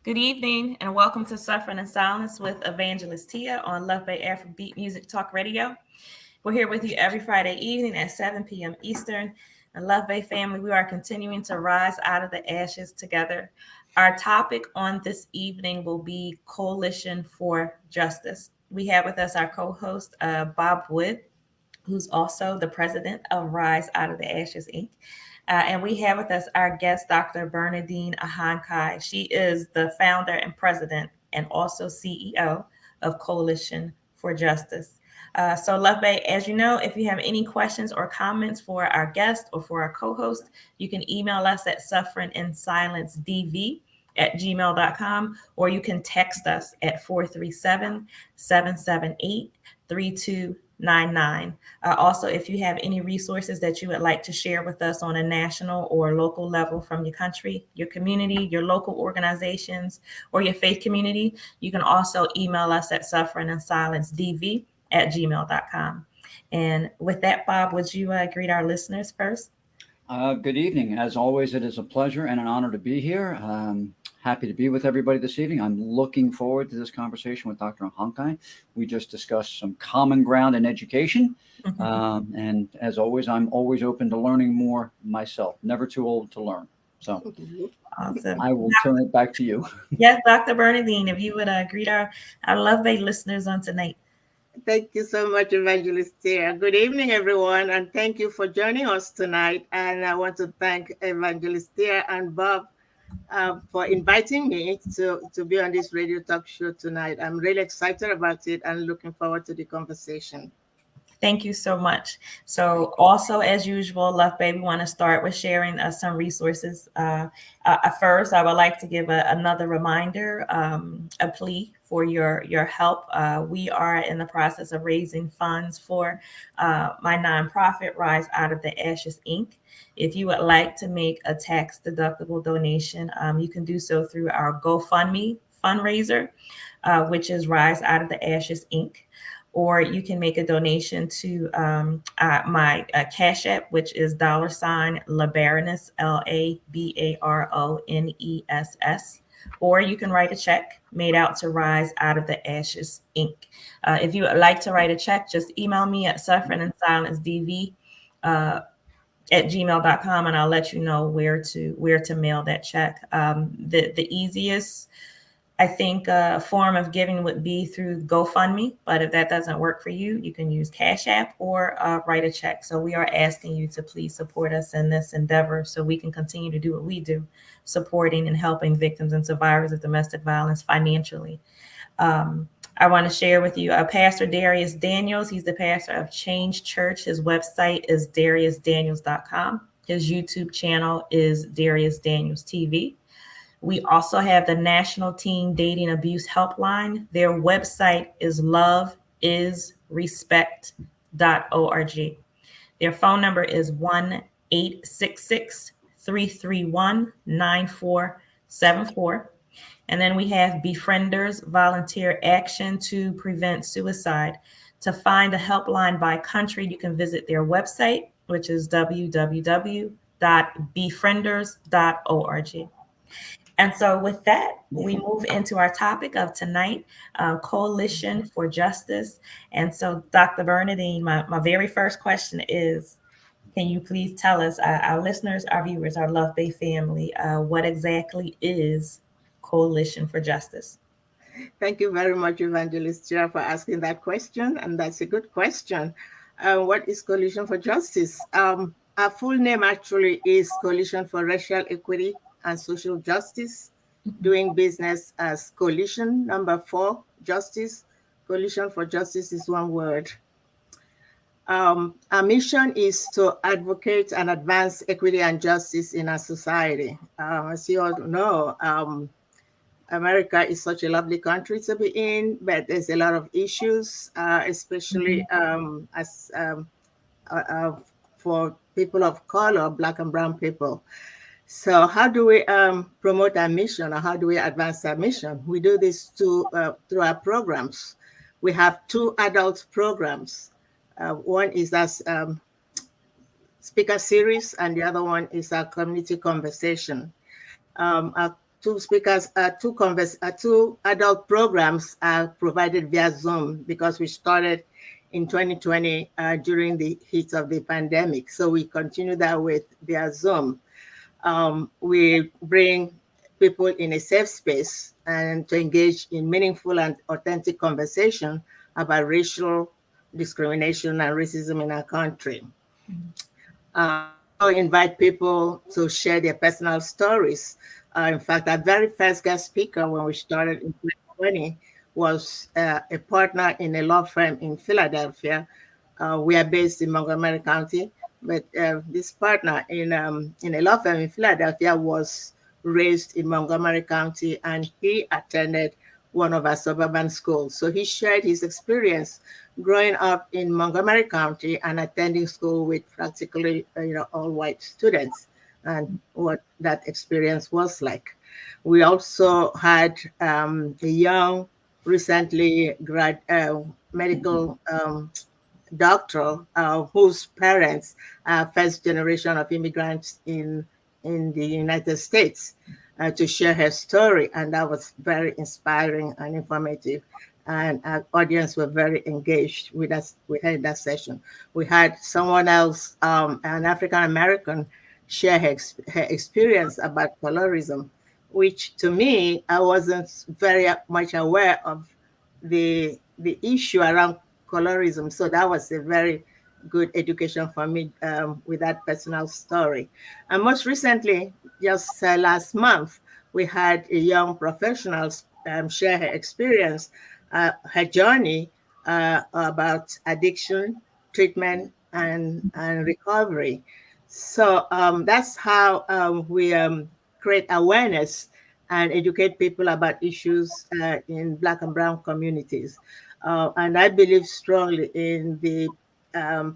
Good evening and welcome to Suffering in Silence with Evangelist Tia on Love Bay Afrobeat Music Talk Radio. We're here with you every Friday evening at 7 p.m. Eastern. And Love Bay family, we are continuing to rise out of the ashes together. Our topic on this evening will be Coalition for Justice. We have with us our co-host, Bob Wood, who's also the president of Rise Out of the Ashes, Inc. And we have with us our guest, Dr. Bernadine Ahonkhai. She is the founder and president and also CEO of Coalition for Justice. So, Love Bay, as you know, if you have any questions or comments for our guest or for our co-host, you can email us at sufferinginsilencedv@gmail.com, or you can text us at 437-778-3299. Also, if you have any resources that you would like to share with us on a national or local level from your country, your community, your local organizations, or your faith community, you can also email us at sufferinginsilencedv@gmail.com. And with that, Bob, would you greet our listeners first? Good evening. As always, it is a pleasure and an honor to be here. Happy to be with everybody this evening. I'm looking forward to this conversation with Dr. Ahonkhai. We just discussed some common ground in education. And as always, I'm always open to learning more myself. Never too old to learn. So Awesome. I will turn it back to you. Yes, Dr. Bernadine, if you would greet our Love Bay listeners on tonight. Thank you so much, Evangelist Tia. Good evening, everyone, and thank you for joining us tonight. And I want to thank Evangelist Tia and Bob for inviting me to be on this radio talk show tonight. I'm really excited about it and looking forward to the conversation. Thank you so much. So also, as usual, Love Bay, we want to start with sharing some resources. First, I would like to give another reminder, a plea for your help. We are in the process of raising funds for my nonprofit, Rise Out of the Ashes, Inc. If you would like to make a tax-deductible donation, you can do so through our GoFundMe fundraiser, which is Rise Out of the Ashes, Inc. Or you can make a donation to my Cash App, which is $LaBaroness, LABARONESS. Or you can write a check made out to Rise Out of the Ashes, Inc. If you would like to write a check, just email me at sufferinginsilencedv at gmail.com, and I'll let you know where to mail that check. The easiest, I think, form of giving would be through GoFundMe, but if that doesn't work for you, you can use Cash App or write a check. So we are asking you to please support us in this endeavor so we can continue to do what we do, supporting and helping victims and survivors of domestic violence financially. I want to share with you Pastor Darius Daniels. He's the pastor of Change Church. His website is dariusdaniels.com. His YouTube channel is Darius Daniels TV. We also have the National Teen Dating Abuse Helpline. Their website is loveisrespect.org. Their phone number is 1-866-331-9474. And then we have Befrienders Volunteer Action to Prevent Suicide. To find the helpline by country, you can visit their website, which is www.befrienders.org. And so with that, we move into our topic of tonight, Coalition for Justice. And so, Dr. Bernadine, my very first question is, can you please tell us, our listeners, our viewers, our Love Bay family, what exactly is Coalition for Justice? Thank you very much, Evangelist Tia, for asking that question, and that's a good question. What is Coalition for Justice? Our full name actually is Coalition for Racial Equity and Social Justice, doing business as Coalition number 4, Justice. Coalition for Justice is one word. Our mission is to advocate and advance equity and justice in our society. As you all know, America is such a lovely country to be in, but there's a lot of issues, especially for people of color, Black and brown people. So how do we promote our mission, or how do we advance our mission? We do this through our programs. We have 2 adult programs. One is as speaker series, and the other one is our community conversation. Our two speakers, two adult programs are provided via Zoom because we started in 2020 during the heat of the pandemic. So we continue that with via Zoom. We bring people in a safe space and to engage in meaningful and authentic conversation about racial discrimination and racism in our country. We also invite people to share their personal stories. In fact, our very first guest speaker when we started in 2020 was a partner in a law firm in Philadelphia. We are based in Montgomery County, but this partner in a law firm in Philadelphia was raised in Montgomery County, and he attended one of our suburban schools. So he shared his experience growing up in Montgomery County and attending school with practically all white students, and what that experience was like. We also had a young, recently medical doctor whose parents are first generation of immigrants in the United States, to share her story, and that was very inspiring and informative. And our audience were very engaged with us. We had that session. We had someone else, an African American, share her experience about colorism, which to me I wasn't very much aware of the issue around colorism. So that was a very good education for me with that personal story. And most recently, just last month, we had a young professional share her experience, her journey about addiction, treatment, and recovery. So that's how we create awareness and educate people about issues in Black and Brown communities. And I believe strongly in the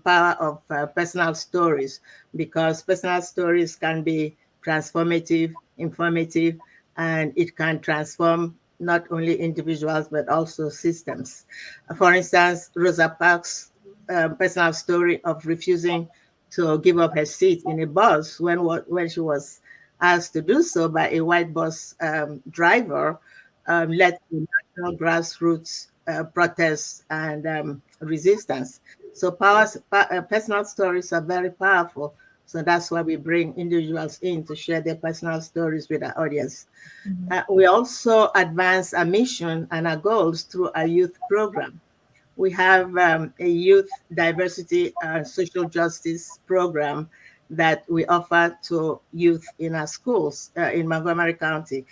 power of personal stories, because personal stories can be transformative, informative, and it can transform not only individuals but also systems. For instance, Rosa Parks' personal story of refusing to give up her seat in a bus when she was asked to do so by a white bus driver led to national grassroots protests and resistance. So personal stories are very powerful. So that's why we bring individuals in to share their personal stories with our audience. We also advance our mission and our goals through our youth program. We have a youth diversity and social justice program that we offer to youth in our schools in Montgomery County,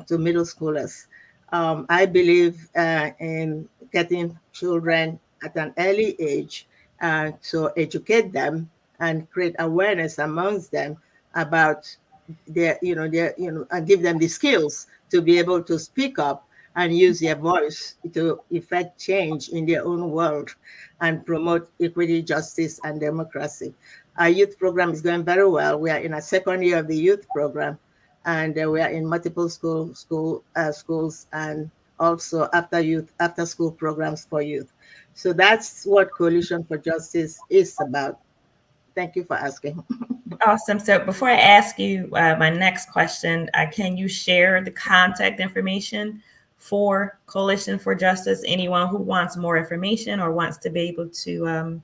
to middle schoolers. I believe in getting children at an early age to educate them and create awareness amongst them about and give them the skills to be able to speak up and use their voice to effect change in their own world and promote equity, justice, and democracy. Our youth program is going very well. We are in a second year of the youth program, and we are in multiple schools, and also after school programs for youth. So that's what Coalition for Justice is about. Thank you for asking. Awesome. So before I ask you my next question, can you share the contact information for Coalition for Justice? Anyone who wants more information or wants to be able to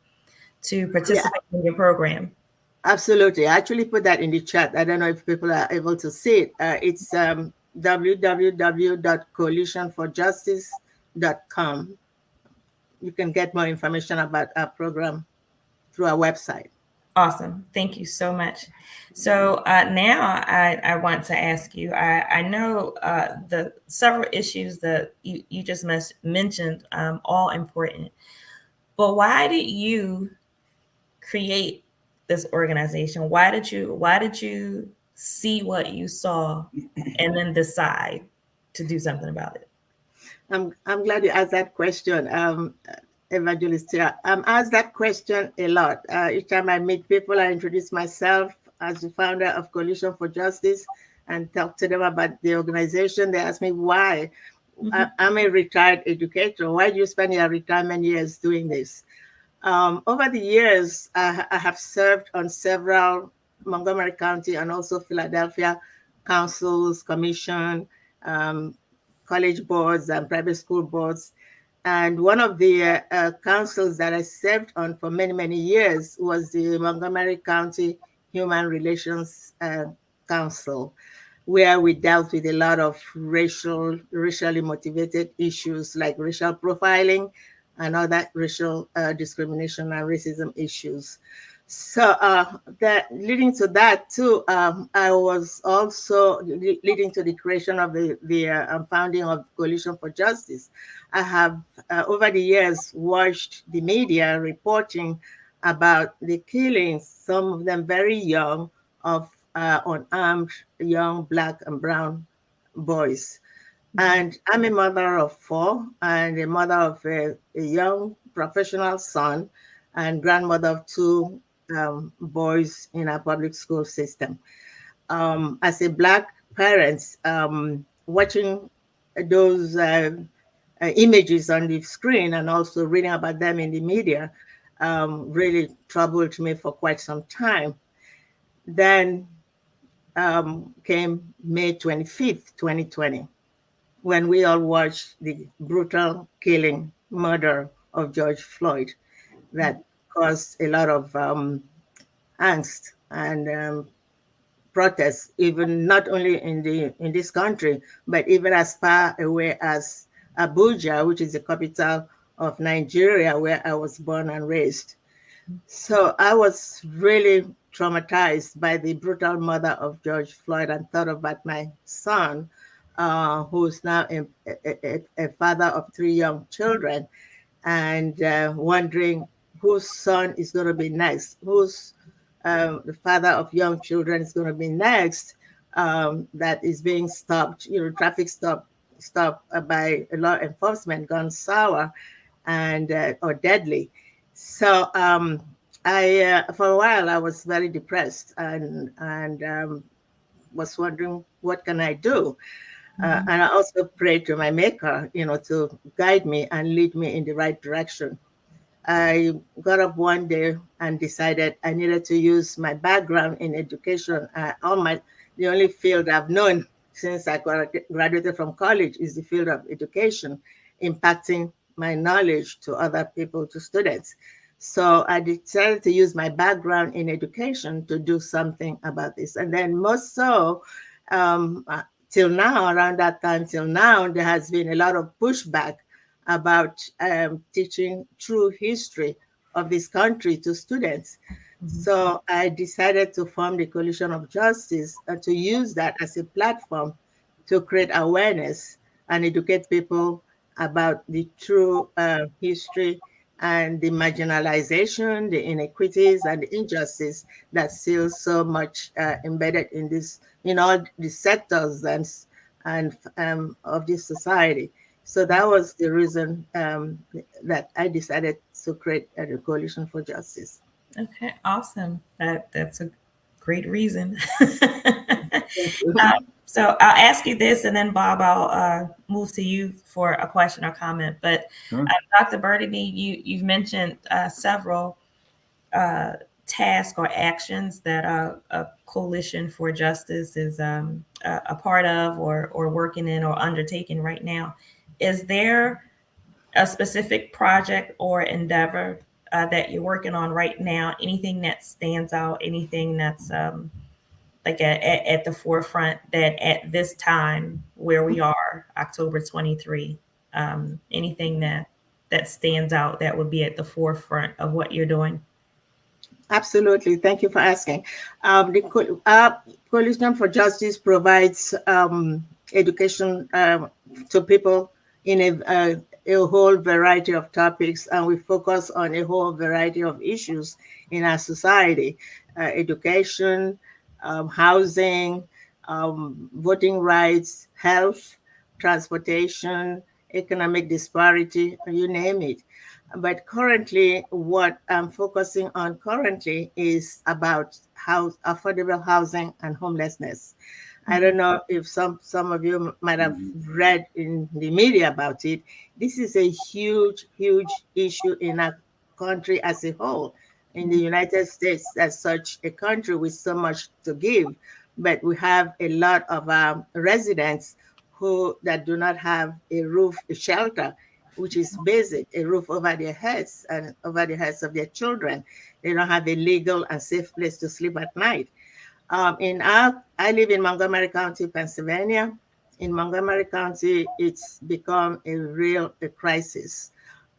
Yeah, participate in your program. absolutely. I actually put that in the chat. I don't know if people are able to see it. It's www.coalitionforjustice.com. You can get more information about our program through our website. Awesome. Thank you so much. So now I want to ask you, I know the several issues that you just mentioned, all important, but why did you create this organization? Why did you see what you saw and then decide to do something about it? I'm glad you asked that question, Evangelist Tira. I'm asked that question a lot. Each time I meet people, I introduce myself as the founder of Coalition for Justice and talk to them about the organization. They ask me why. Mhm. I'm a retired educator. Why do you spend your retirement years doing this? Over the years, I have served on several Montgomery County and also Philadelphia councils, commission, um, college boards, and private school boards. And one of the councils that I served on for many, many years was the Montgomery County Human Relations Council, where we dealt with a lot of racially motivated issues like racial profiling and other racial discrimination and racism issues. So that leading to that too, I was also leading to the creation of the founding of Coalition for Justice. I have over the years watched the media reporting about the killings, some of them very young, of unarmed young Black and brown boys. And I'm a mother of four and a mother of a young professional son and grandmother of two boys in our public school system. As a Black parent, watching those images on the screen and also reading about them in the media really troubled me for quite some time. Then came May 25th, 2020, when we all watched the brutal killing, murder of George Floyd that caused a lot of angst and protests, even not only in this country, but even as far away as Abuja, which is the capital of Nigeria, where I was born and raised. So I was really traumatized by the brutal murder of George Floyd and thought about my son, who's now a father of three young children, and wondering whose son is going to be next, whose the father of young children is going to be next, that is being stopped, traffic stop by law enforcement, gone sour and or deadly. So I, for a while, I was very depressed and was wondering what can I do. And I also prayed to my Maker, to guide me and lead me in the right direction. I got up one day and decided I needed to use my background in education. The only field I've known since I graduated from college is the field of education, impacting my knowledge to other people, to students. So I decided to use my background in education to do something about this. And then most so, till now, around that time till now, there has been a lot of pushback about teaching true history of this country to students. So I decided to form the Coalition of Justice and to use that as a platform to create awareness and educate people about the true history and the marginalization, the inequities, and the injustice that still so much embedded in all the sectors and of this society. So that was the reason that I decided to create a Coalition for Justice. Okay, awesome. That's a great reason. Thank you. So I'll ask you this, and then Bob, I'll move to you for a question or comment. But Sure. Dr. Bernadine, you've mentioned several uh, tasks or actions that a coalition for justice is a part of, or working in, or undertaking right now. Is there a specific project or endeavor that you're working on right now? Anything that stands out? Anything that's like at the forefront that at this time where we are, October 23, anything that stands out that would be at the forefront of what you're doing? Absolutely. Thank you for asking. Our Coalition for Justice provides education to people in a whole variety of topics, and we focus on a whole variety of issues in our society: education, housing, voting rights, health, transportation, economic disparity, you name it. But currently, what I'm focusing on currently is about affordable housing and homelessness. I don't know if some of you might have Mhm. read in the media about it. This is a huge, huge issue in our country as a whole. In the United States, as such a country with so much to give, but we have a lot of residents who that do not have a roof, a shelter, which is basic, a roof over their heads and over the heads of their children. They don't have a legal and safe place to sleep at night. I live in Montgomery County, Pennsylvania. In Montgomery County, it's become a crisis.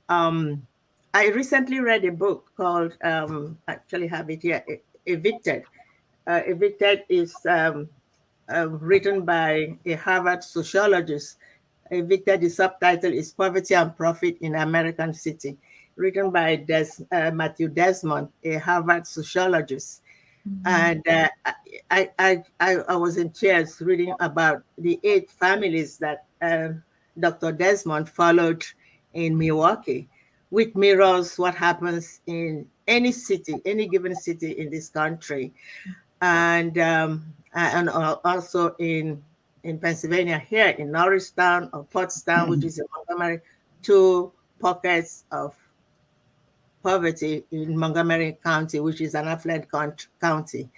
Um, I recently read a book called, actually have it here, Evicted. Evicted is written by a Harvard sociologist. Evicted, the subtitle is Poverty and Profit in American City, written by Matthew Desmond, a Harvard sociologist. Mhm. And I was in tears reading about the 8 families that Dr. Desmond followed in Milwaukee, which mirrors what happens in any city, any given city in this country, and also in Pennsylvania here in Norristown or Pottstown, which is in Montgomery, 2 pockets of poverty in Montgomery County, which is an affluent county.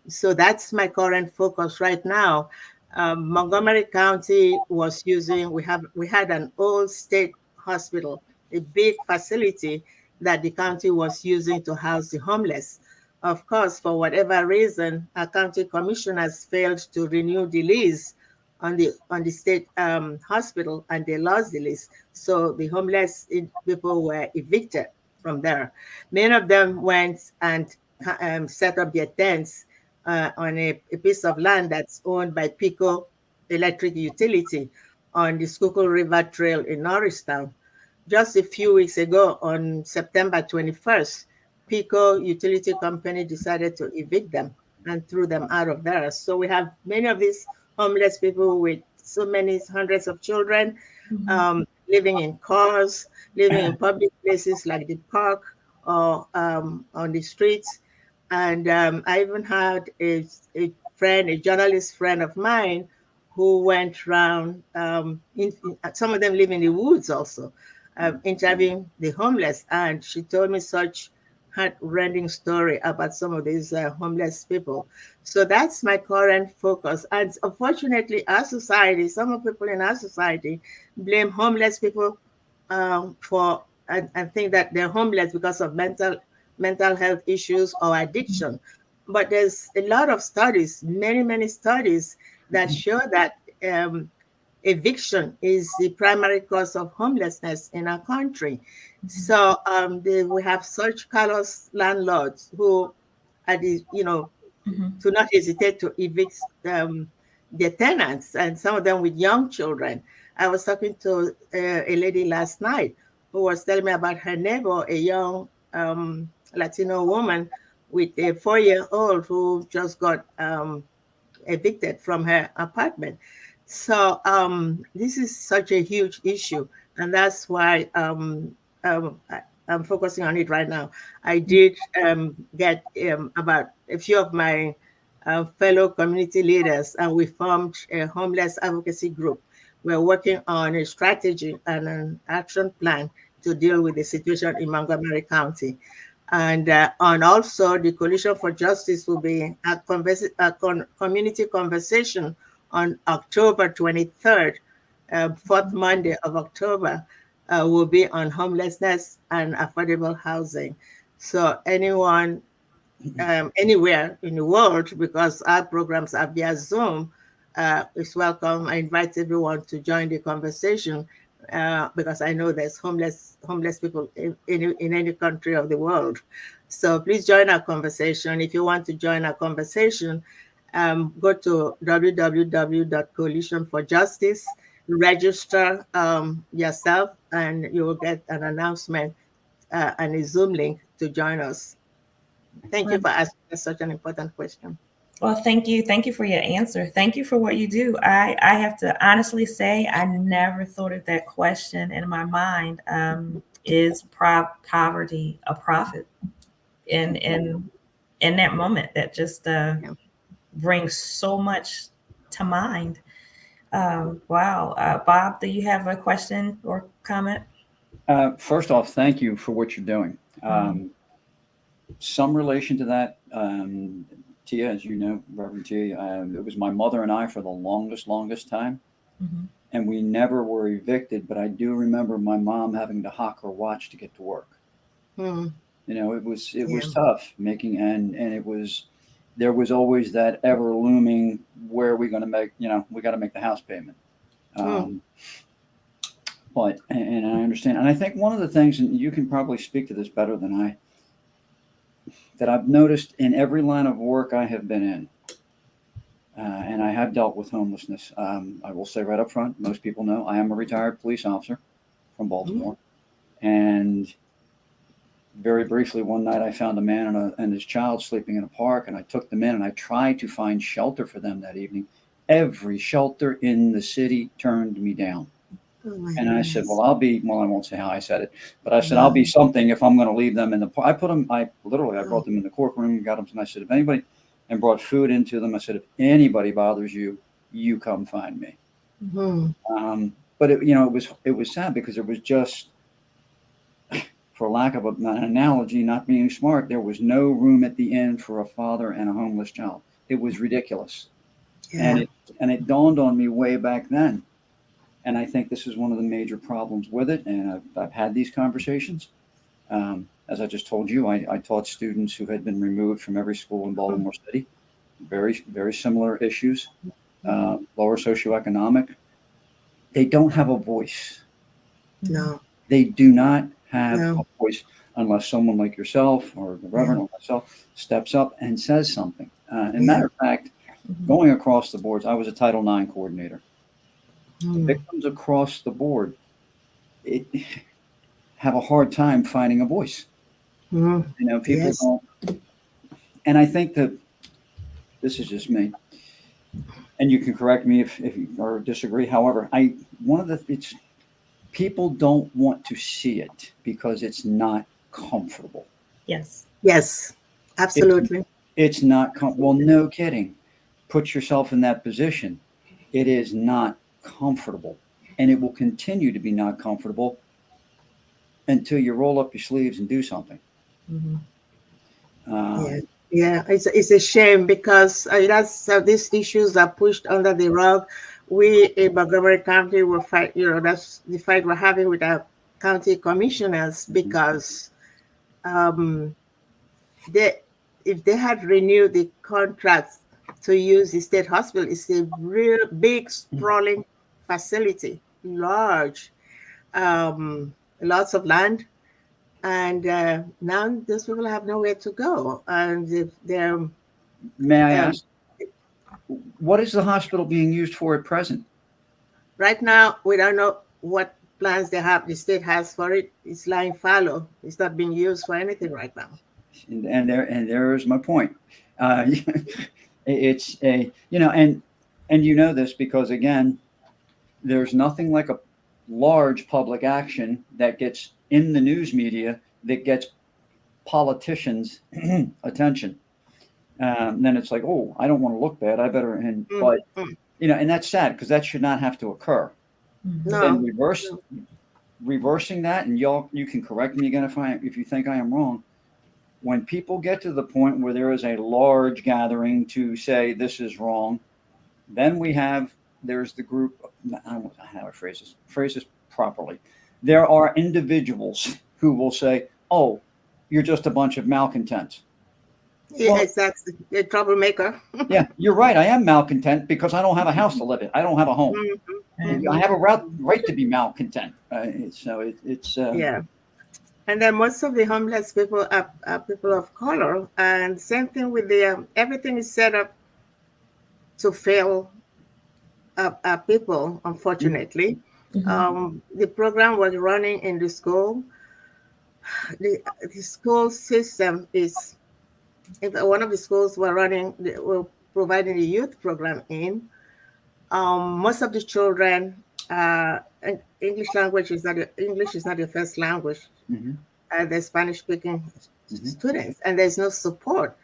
So that's my current focus right now. Montgomery County was using, we had an old state hospital, a big facility that the county was using to house the homeless. Of course, for whatever reason, our county commissioners failed to renew the lease on the state hospital, and they lost the lease. So the homeless people were evicted from there. Many of them went and set up their tents on a piece of land that's owned by Pico Electric Utility on the Schuylkill River Trail in Norristown. Just a few weeks ago, on September 21st, Pico Utility Company decided to evict them and threw them out of there. So we have many of these homeless people with so many hundreds of children Mhm. living in cars, living in public places like the park or on the streets. And I even had a friend, a journalist friend of mine, who went around. Some of them live in the woods also, interviewing the homeless. And she told me such heart-rending story about some of these homeless people. So that's my current focus. And unfortunately, our society, some of people in our society blame homeless people for and think that they're homeless because of mental health issues or addiction. But there's a lot of studies, many studies that show that eviction is the primary cause of homelessness in our country. So we have such callous landlords who are Mhm. to not hesitate to evict their tenants, and some of them with young children. I was talking to a lady last night who was telling me about her neighbor, a young Latino woman with a 4-year-old who just got evicted from her apartment. So this is such a huge issue, and that's why I'm focusing on it right now. I did get about a few of my fellow community leaders, and we formed a homeless advocacy group. We're working on a strategy and an action plan to deal with the situation in Montgomery County. And also, the Coalition for Justice will be a community conversation on October 23rd, fourth Monday of October, will be on homelessness and affordable housing. So anyone anywhere in the world, because our programs are via Zoom, is welcome. I invite everyone to join the conversation because I know there's homeless people in any country of the world. So please join our conversation. If you want to join our conversation, go to www.coalitionforjustice, register yourself, and you will get an announcement and a Zoom link to join us. Thank you Right. for asking us such an important question. Well, thank you. Thank you for your answer. Thank you for what you do. I have to honestly say, I never thought of that question in my mind. Is poverty a profit? In that moment, that just Yeah. brings so much to mind. Wow. Bob, do you have a question or comment? First off, thank you for what you're doing. Mhm. Some relation to that, Tia, as you know, Reverend Tia, it was my mother and I for the longest time. Mm-hmm. And we never were evicted, but I do remember my mom having to hawk her watch to get to work. Hmm. You know, it Yeah. was tough making, and it was, there was always that ever looming, where are we going to make, you know, we got to make the house payment. Hmm. Um, but and I understand, and I think one of the things, and you can probably speak to this better than I, that I've noticed in every line of work I have been in, and I have dealt with homelessness. I will say right up front, most people know I am a retired police officer from Hmm. Baltimore, and very briefly one night I found a man and his child sleeping in a park, and I took them in and I tried to find shelter for them that evening. Every shelter in the city turned me down. Oh my And I said, goodness. well, I won't say how I said it, but I said, I'll Yeah. be something if I'm going to leave them in the park. I put them, I literally, I Oh. brought them in the courtroom and got them. And I said, if anybody, and brought food into them, I said, if anybody bothers you, you come find me. Hmm. But it was sad because it was just, for lack of an analogy, not being smart, there was no room at the inn for a father and a homeless child. It was ridiculous. And Yeah. it dawned on me way back then. And I think this is one of the major problems with it. And I've had these conversations. As I just told you, I taught students who had been removed from every school in Baltimore City. Very similar issues, Hmm. lower socioeconomic. They don't have a voice. Mm-hmm. No. They do not have a No. voice unless someone like yourself or the Yeah. Reverend or myself steps up and says something. And Yeah. matter of fact, Mm-hmm. going across the boards, I was a Title IX coordinator. Hmm. Victims across the board it, have a hard time finding a voice. Hmm. You know, people Yes. don't, and I think that this is just me, and you can correct me if you or disagree. However, I one of the it's people don't want to see it because it's not comfortable. Yes. Yes. It's Absolutely. it's not well, Absolutely. no kidding. Put yourself in that position. It is not comfortable, and it will continue to be not comfortable until you roll up your sleeves and do something. Mm-hmm. Yeah, Um, yeah, it's a shame because that's these issues are pushed under the rug. We in Montgomery County will fight. That's the fight we're having with our county commissioners because um, they if they had renewed the contracts to use the state hospital, it's a real big sprawling facility, large, lots of land, and now those people have nowhere to go, and they're may I um, ask, what is the hospital being used for at present? right now we don't know what plans they have. The state has for it. It's lying fallow. It's not being used for anything right now. And there is my point. It's a and you know this because again, there's nothing like a large public action that gets in the news media that gets politicians' attention. Then it's like, oh, I don't want to look bad. I better Mm, but mm. and that's sad because that should not have to occur. Mm-hmm. But then No, no. reversing that, and y'all, you can correct me again if you think I am wrong. When people get to the point where there is a large gathering to say this is wrong, then there's the group. I don't know how to phrase this properly. There are individuals who will say, "Oh, you're just a bunch of malcontents." Well, Yes, that's a troublemaker. yeah, you're right. I am malcontent because I don't have a house to live in. I don't have a home. Mhm, Right. I mhm. have a right to be malcontent. It's Yeah, and then most of the homeless people are people of color, and same thing with the everything is set up to fail people. Unfortunately, Mm-hmm. the program was running in the school. The school system is if one of the schools were providing the youth program in. Most of the children, English is not their first language. hmm They're Spanish speaking hmm students, and there's no support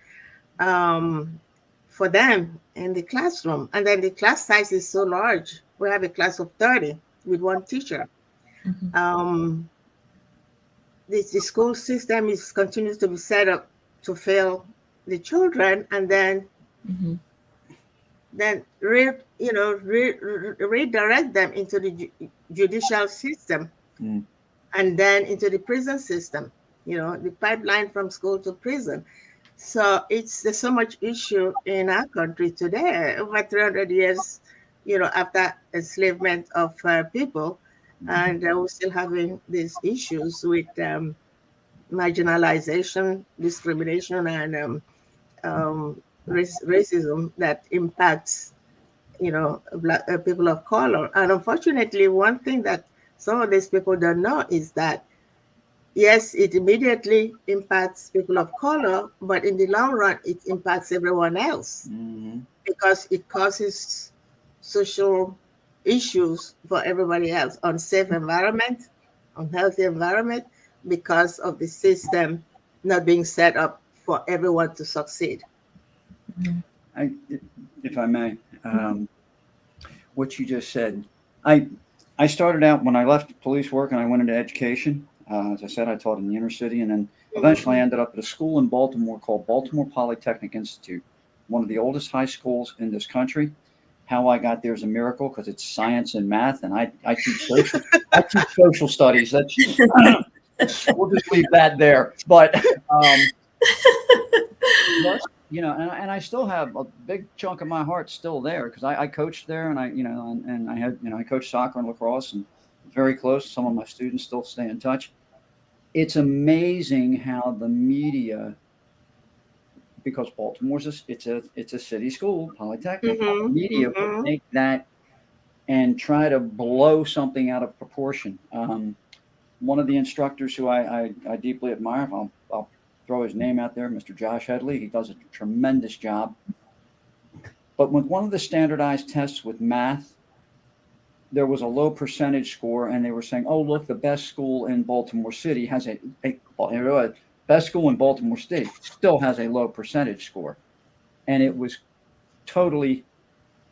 um, for them in the classroom. And then the class size is so large. We have a class of 30 with one teacher. Mm-hmm. Um, the school system is continues to be set up to fail the children, and then Mm-hmm. then redirect them into the judicial system, Mm. and then into the prison system. The pipeline from school to prison. So there's so much issue in our country today, over 300 years, after enslavement of people, and we're still having these issues with marginalization, discrimination, and racism that impacts, black, people of color. And unfortunately, one thing that some of these people don't know is that yes, it immediately impacts people of color, but in the long run, it impacts everyone else Mm-hmm. because it causes social issues for everybody else, unsafe environment, unhealthy environment, because of the system not being set up for everyone to succeed. I, if I may, what you just said, I I started out when I left police work and I went into education. As I said, I taught in the inner city, and then eventually I ended up at a school in Baltimore called Baltimore Polytechnic Institute, one of the oldest high schools in this country. How I got there is a miracle because it's science and math, and I teach social studies. That's we'll just leave that there. But and I still have a big chunk of my heart still there because I coached there, and and I had I coached soccer and lacrosse, and very close. Some of my students still stay in touch. It's amazing how the media, because it's a city school, Polytechnic, how the media will Mm-hmm. take that and try to blow something out of proportion. One of the instructors who I deeply admire, I'll throw his name out there, Mr. Josh Headley. He does a tremendous job. But with one of the standardized tests with math, there was a low percentage score, and they were saying, "Oh, look, the best school in Baltimore City has best school in Baltimore City still has a low percentage score," and it was totally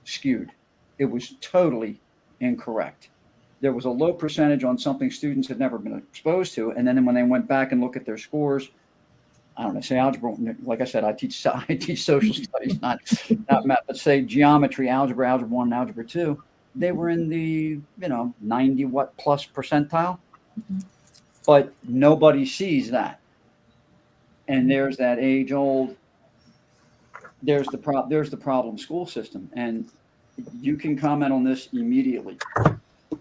skewed. It was totally incorrect. There was a low percentage on something students had never been exposed to, and then when they went back and look at their scores, I don't know, say algebra. Like I said, I teach social studies, not math, but say geometry, algebra 1, algebra 2. They were in the 90 what plus percentile, but nobody sees that. And there's that age old. There's the problem school system, and you can comment on this immediately.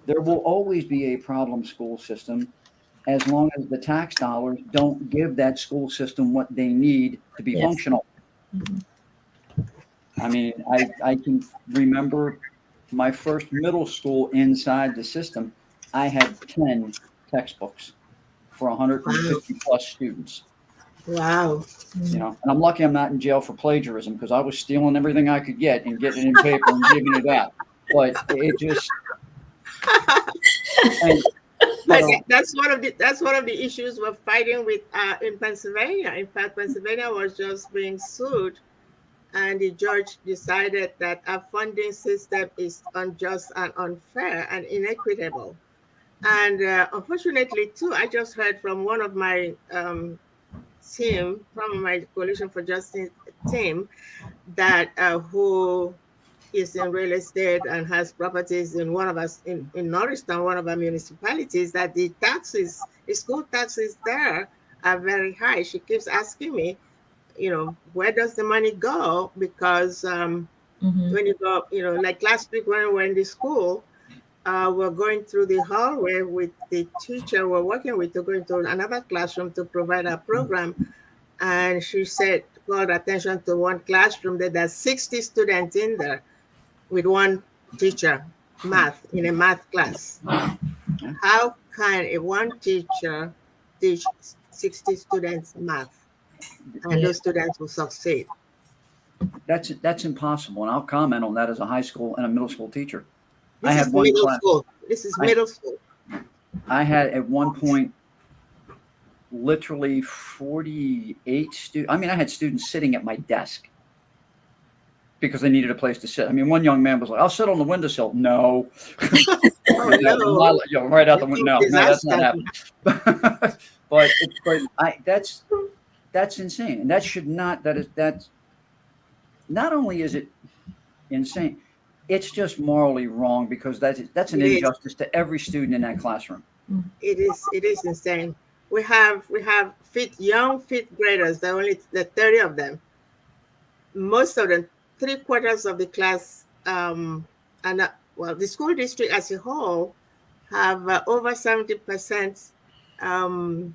There will always be a problem school system as long as the tax dollars don't give that school system what they need to be Yes. functional. Mm-hmm. I mean, I can remember my first middle school inside the system. I had 10 textbooks for Wow. 150 plus students. Wow. And I'm lucky I'm not in jail for plagiarism because I was stealing everything I could get and getting it in paper and giving it out. But it just and But that's one of the issues we're fighting with in Pennsylvania. In fact, Pennsylvania was just being sued, and the judge decided that our funding system is unjust and unfair and inequitable. And unfortunately, too, I just heard from one of my team, from my Coalition for Justice team, that who is in real estate and has properties in one of us in Norristown, one of our municipalities, that the school taxes there are very high. She keeps asking me, where does the money go? Because Mm-hmm. when you go, like last week when we were in the school, we're going through the hallway with the teacher we're working with to go into another classroom to provide a program. And she said, called attention to one classroom that there's 60 students in there with one teacher, math, in a math class. How can a one teacher teach 60 students math and Yeah. those students will succeed? that's impossible. And I'll comment on that as a high school and a middle school teacher. I This had is one middle class. school. This is I, middle school. I had at one point literally 48 students. I mean, I had students sitting at my desk because they needed a place to sit. I mean, one young man was like, "I'll sit on the windowsill." No, Oh no, right out you the window. think No, that's not disaster. happening. but that's insane, and that should not. That's not only is it insane, it's just morally wrong because that's an It is. injustice to every student in that classroom. It is. It is insane. We have young fifth graders. There are 30 of them. Most of them, three-quarters of the class, and well, the school district as a whole have over 70% um,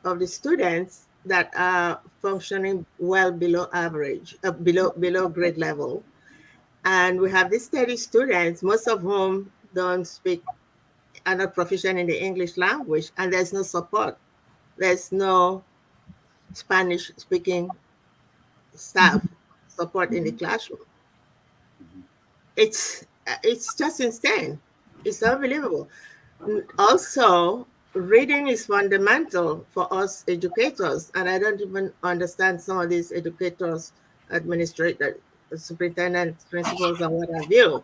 of the students that are functioning well below average, below grade level. And we have these 30 students, most of whom don't speak, are not proficient in the English language, and there's no support. There's no Spanish speaking staff support in the classroom. It's just insane. It's unbelievable. Also, reading is fundamental for us educators, and I don't even understand some of these educators, administrators, superintendents, principals, and what have you.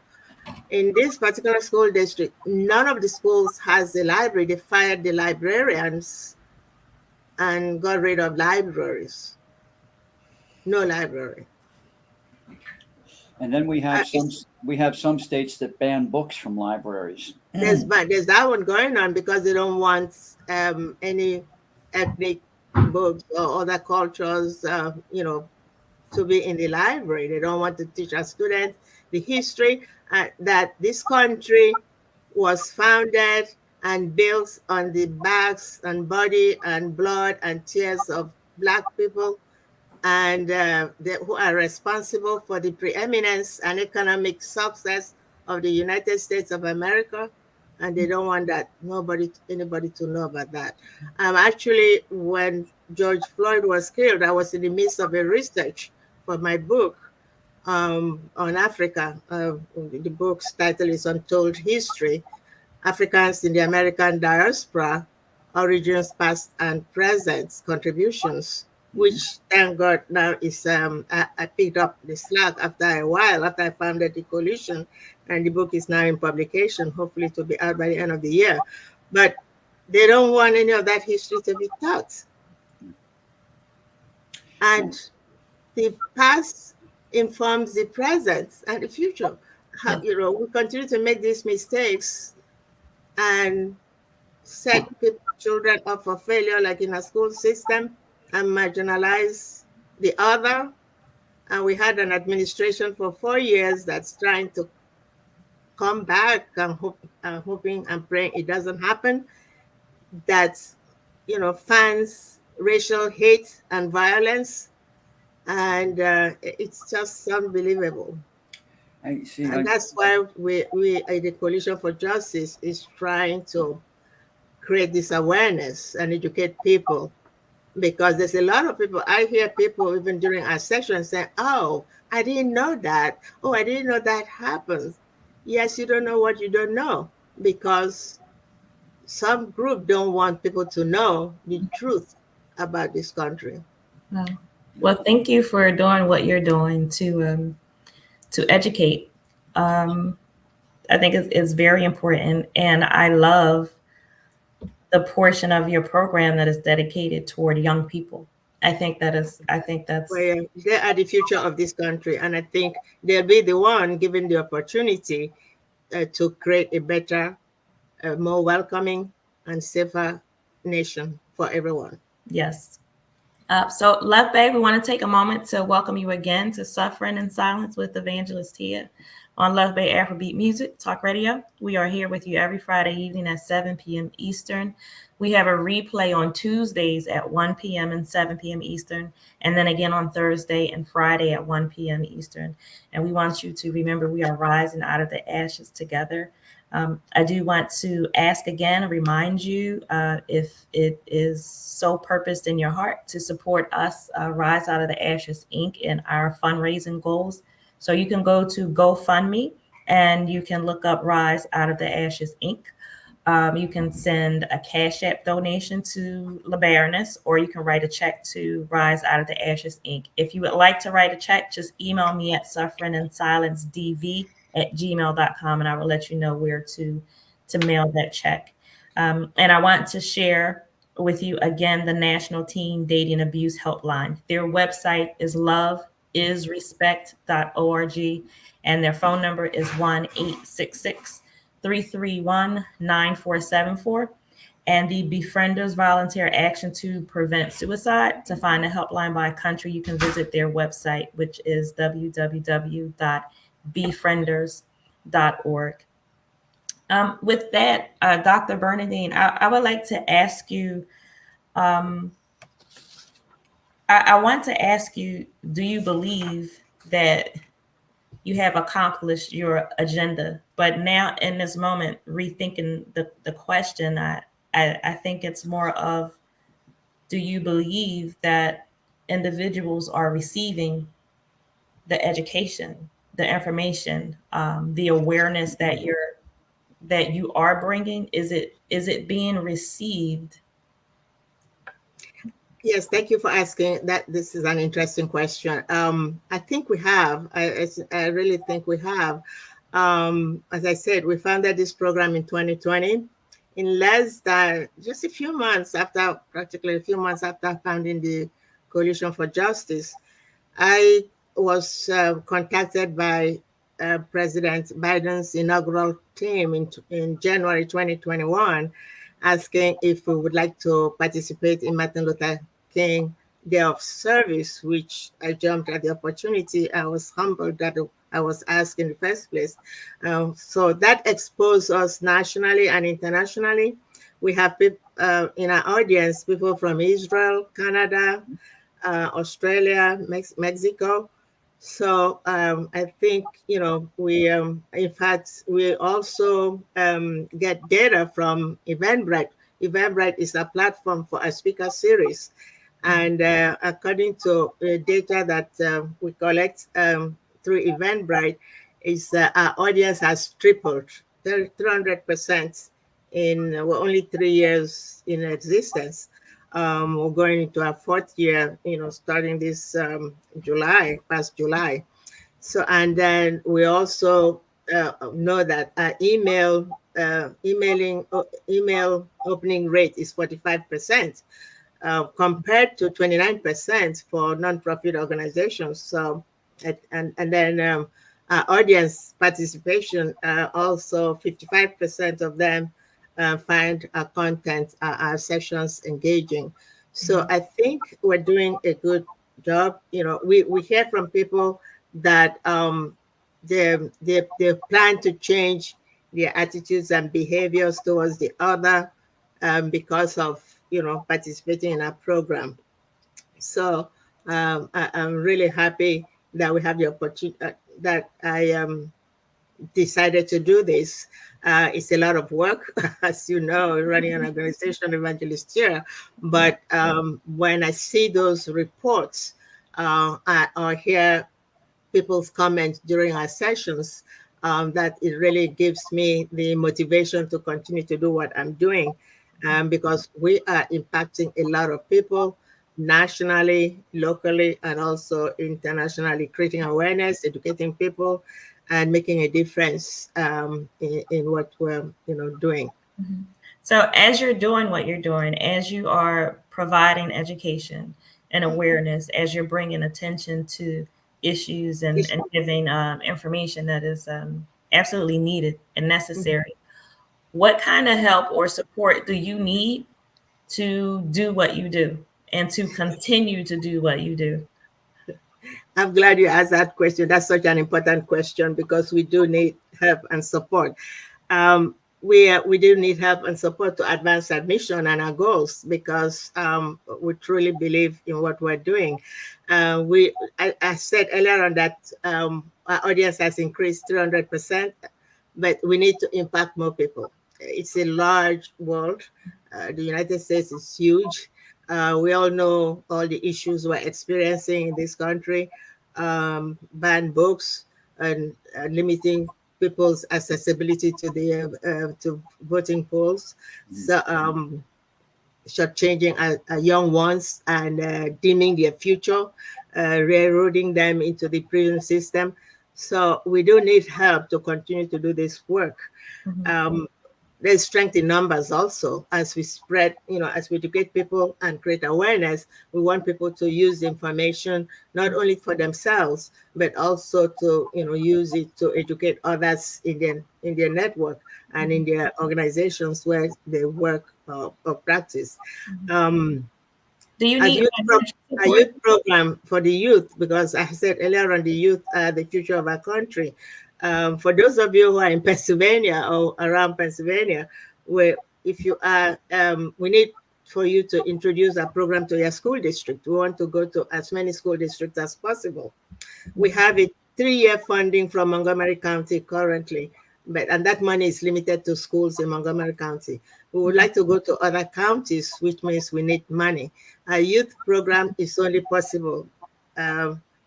In this particular school district, none of the schools has a library. They fired the librarians and got rid of libraries. No library. And then It's we have some states that ban books from libraries. there's that one going on because they don't want any ethnic books or other cultures, to be in the library. They don't want to teach our students the history that this country was founded and built on the backs and body and blood and tears of Black people, and who are responsible for the preeminence and economic success of the United States of America. And they don't want anybody to know about that. Actually, when George Floyd was killed, I was in the midst of a research for my book on Africa. The book's title is Untold History: Africans in the American Diaspora, Origins, Past and Present, Contributions, which thank God now is, I picked up the slack after a while, after I founded the coalition, and the book is now in publication, hopefully to be out by the end of the year. But they don't want any of that history to be taught. And the past informs the present and the future. Yeah. We continue to make these mistakes and set children up for failure, like in a school system, and marginalize the other. And we had an administration for 4 years that's trying to come back and hoping and praying it doesn't happen. That's, fans racial hate and violence, and it's just unbelievable. I see. And that's why we the Coalition for Justice is trying to create this awareness and educate people, because there's a lot of people. I hear people even during our session saying, "Oh, I didn't know that. Oh, I didn't know that happens." Yes, you don't know what you don't know, because some group don't want people to know the truth about this country. Wow. Well, thank you for doing what you're doing to educate. Um, I think it's very important, and I love the portion of your program that is dedicated toward young people. I think that's Where they are the future of this country, and I think they'll be the one given the opportunity to create a better, more welcoming and safer nation for everyone. yes. So, Left Bay, we want to take a moment to welcome you again to Suffering in Silence with Evangelist Tia on Left Bay Afrobeat Music Talk Radio. We are here with you every Friday evening at 7 p.m. Eastern. We have a replay on Tuesdays at 1 p.m. and 7 p.m. Eastern, and then again on Thursday and Friday at 1 p.m. Eastern. And we want you to remember we are rising out of the ashes together. I do want to ask again, remind you, if it is so purposed in your heart to support us, Rise Out of the Ashes Inc. in our fundraising goals. So you can go to GoFundMe and you can look up Rise Out of the Ashes Inc. You can send a Cash App donation to LeBaroness, or you can write a check to Rise Out of the Ashes Inc. If you would like to write a check, just email me at sufferinginsilencedv@gmail.com, and I will let you know where to mail that check. And I want to share with you again the National Teen Dating Abuse Helpline. Their website is love isrespect.org, and their phone number is 1-866-331-9474. And the Befrienders Volunteer Action to Prevent Suicide. To find a helpline by country, you can visit their website, which is www.befrienders.org. With that, Dr. Bernadine, I would like to ask you, um, I want to ask you, do you believe that you have accomplished your agenda? But now in this moment, rethinking the question, I think it's more of, do you believe that individuals are receiving the education, the information, the awareness that you are bringing? Is it being received? Yes, thank you for asking that. This is an interesting question. I think we have. I really think we have. As I said, we founded this program in 2020. In less than just a few months after, practically a few months after founding the Coalition for Justice, I was contacted by President Biden's inaugural team in January 2021, asking if we would like to participate in Martin Luther King Day of Service, which I jumped at the opportunity. I was humbled that I was asked in the first place. So that exposed us nationally and internationally. We have people in our audience, people from Israel, Canada, Australia, Mexico. So I think, we, in fact, we also get data from Eventbrite. Eventbrite is a platform for a speaker series. And according to data that we collect through Eventbrite, is our audience has tripled, 300% in only 3 years in existence. We're going into our fourth year, starting this past July. So, and then we also know that our email opening rate is 45%, compared to 29% for nonprofit organizations. So, and then our audience participation, also 55% of them find our content, our sessions engaging. So I think we're doing a good job. We hear from people that they plan to change their attitudes and behaviors towards the other, because of participating in our program. So I'm really happy that we have the opportunity, that I decided to do this. It's a lot of work, as you know, running an organization, evangelist here. But when I see those reports, or hear people's comments during our sessions, that it really gives me the motivation to continue to do what I'm doing, because we are impacting a lot of people nationally, locally, and also internationally, creating awareness, educating people, and making a difference in what we're doing. Mhm. So, as you're doing what you're doing, as you are providing education and awareness, as you're bringing attention to issues and giving information that is absolutely needed and necessary, what kind of help or support do you need to do what you do and to continue to do what you do? I'm glad you asked that question. That's such an important question, because we do need help and support. We do need help and support to advance our mission and our goals, because we truly believe in what we're doing. I said earlier on that our audience has increased 300%, but we need to impact more people. It's a large world. The United States is huge. We all know all the issues we're experiencing in this country, ban books, and limiting people's accessibility to the to voting polls. So shortchanging our young ones and dimming their future, railroading them into the prison system. So we do need help to continue to do this work. Mhm. Um, there's strength in numbers also. As we spread, as we educate people and create awareness, we want people to use the information not only for themselves, but also to, use it to educate others in their network and in their organizations where they work or practice. Um, Do you as need youth pro- financial a support? youth program for the youth, because I said earlier on, the youth are the future of our country. For those of you who are in Pennsylvania or around Pennsylvania, where if you are, we need for you to introduce a program to your school district. We want to go to as many school districts as possible. We have a 3-year funding from Montgomery County currently, and that money is limited to schools in Montgomery County. We would like to go to other counties, which means we need money. A youth program is only possible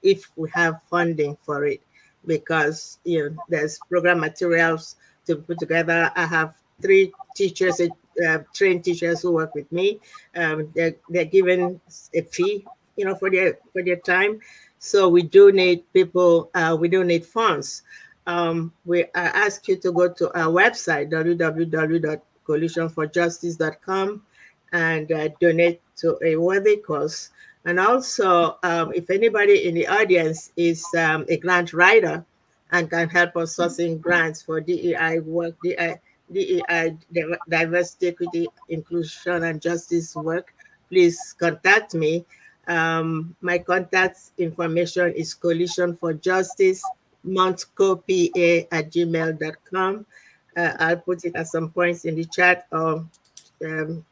if we have funding for it, because there's program materials to put together. I have 3 teachers, trained teachers who work with me. They're given a fee, for their time. So we do need people. We do need funds. I ask you to go to our website, www.coalitionforjustice.com, and donate to a worthy cause. And also, if anybody in the audience is a grant writer and can help us sourcing grants for DEI work, DEI, diversity, equity, inclusion, and justice work, please contact me. My contact information is Coalition for Justice, montcopa@gmail.com. I'll put it at some points in the chat, or um,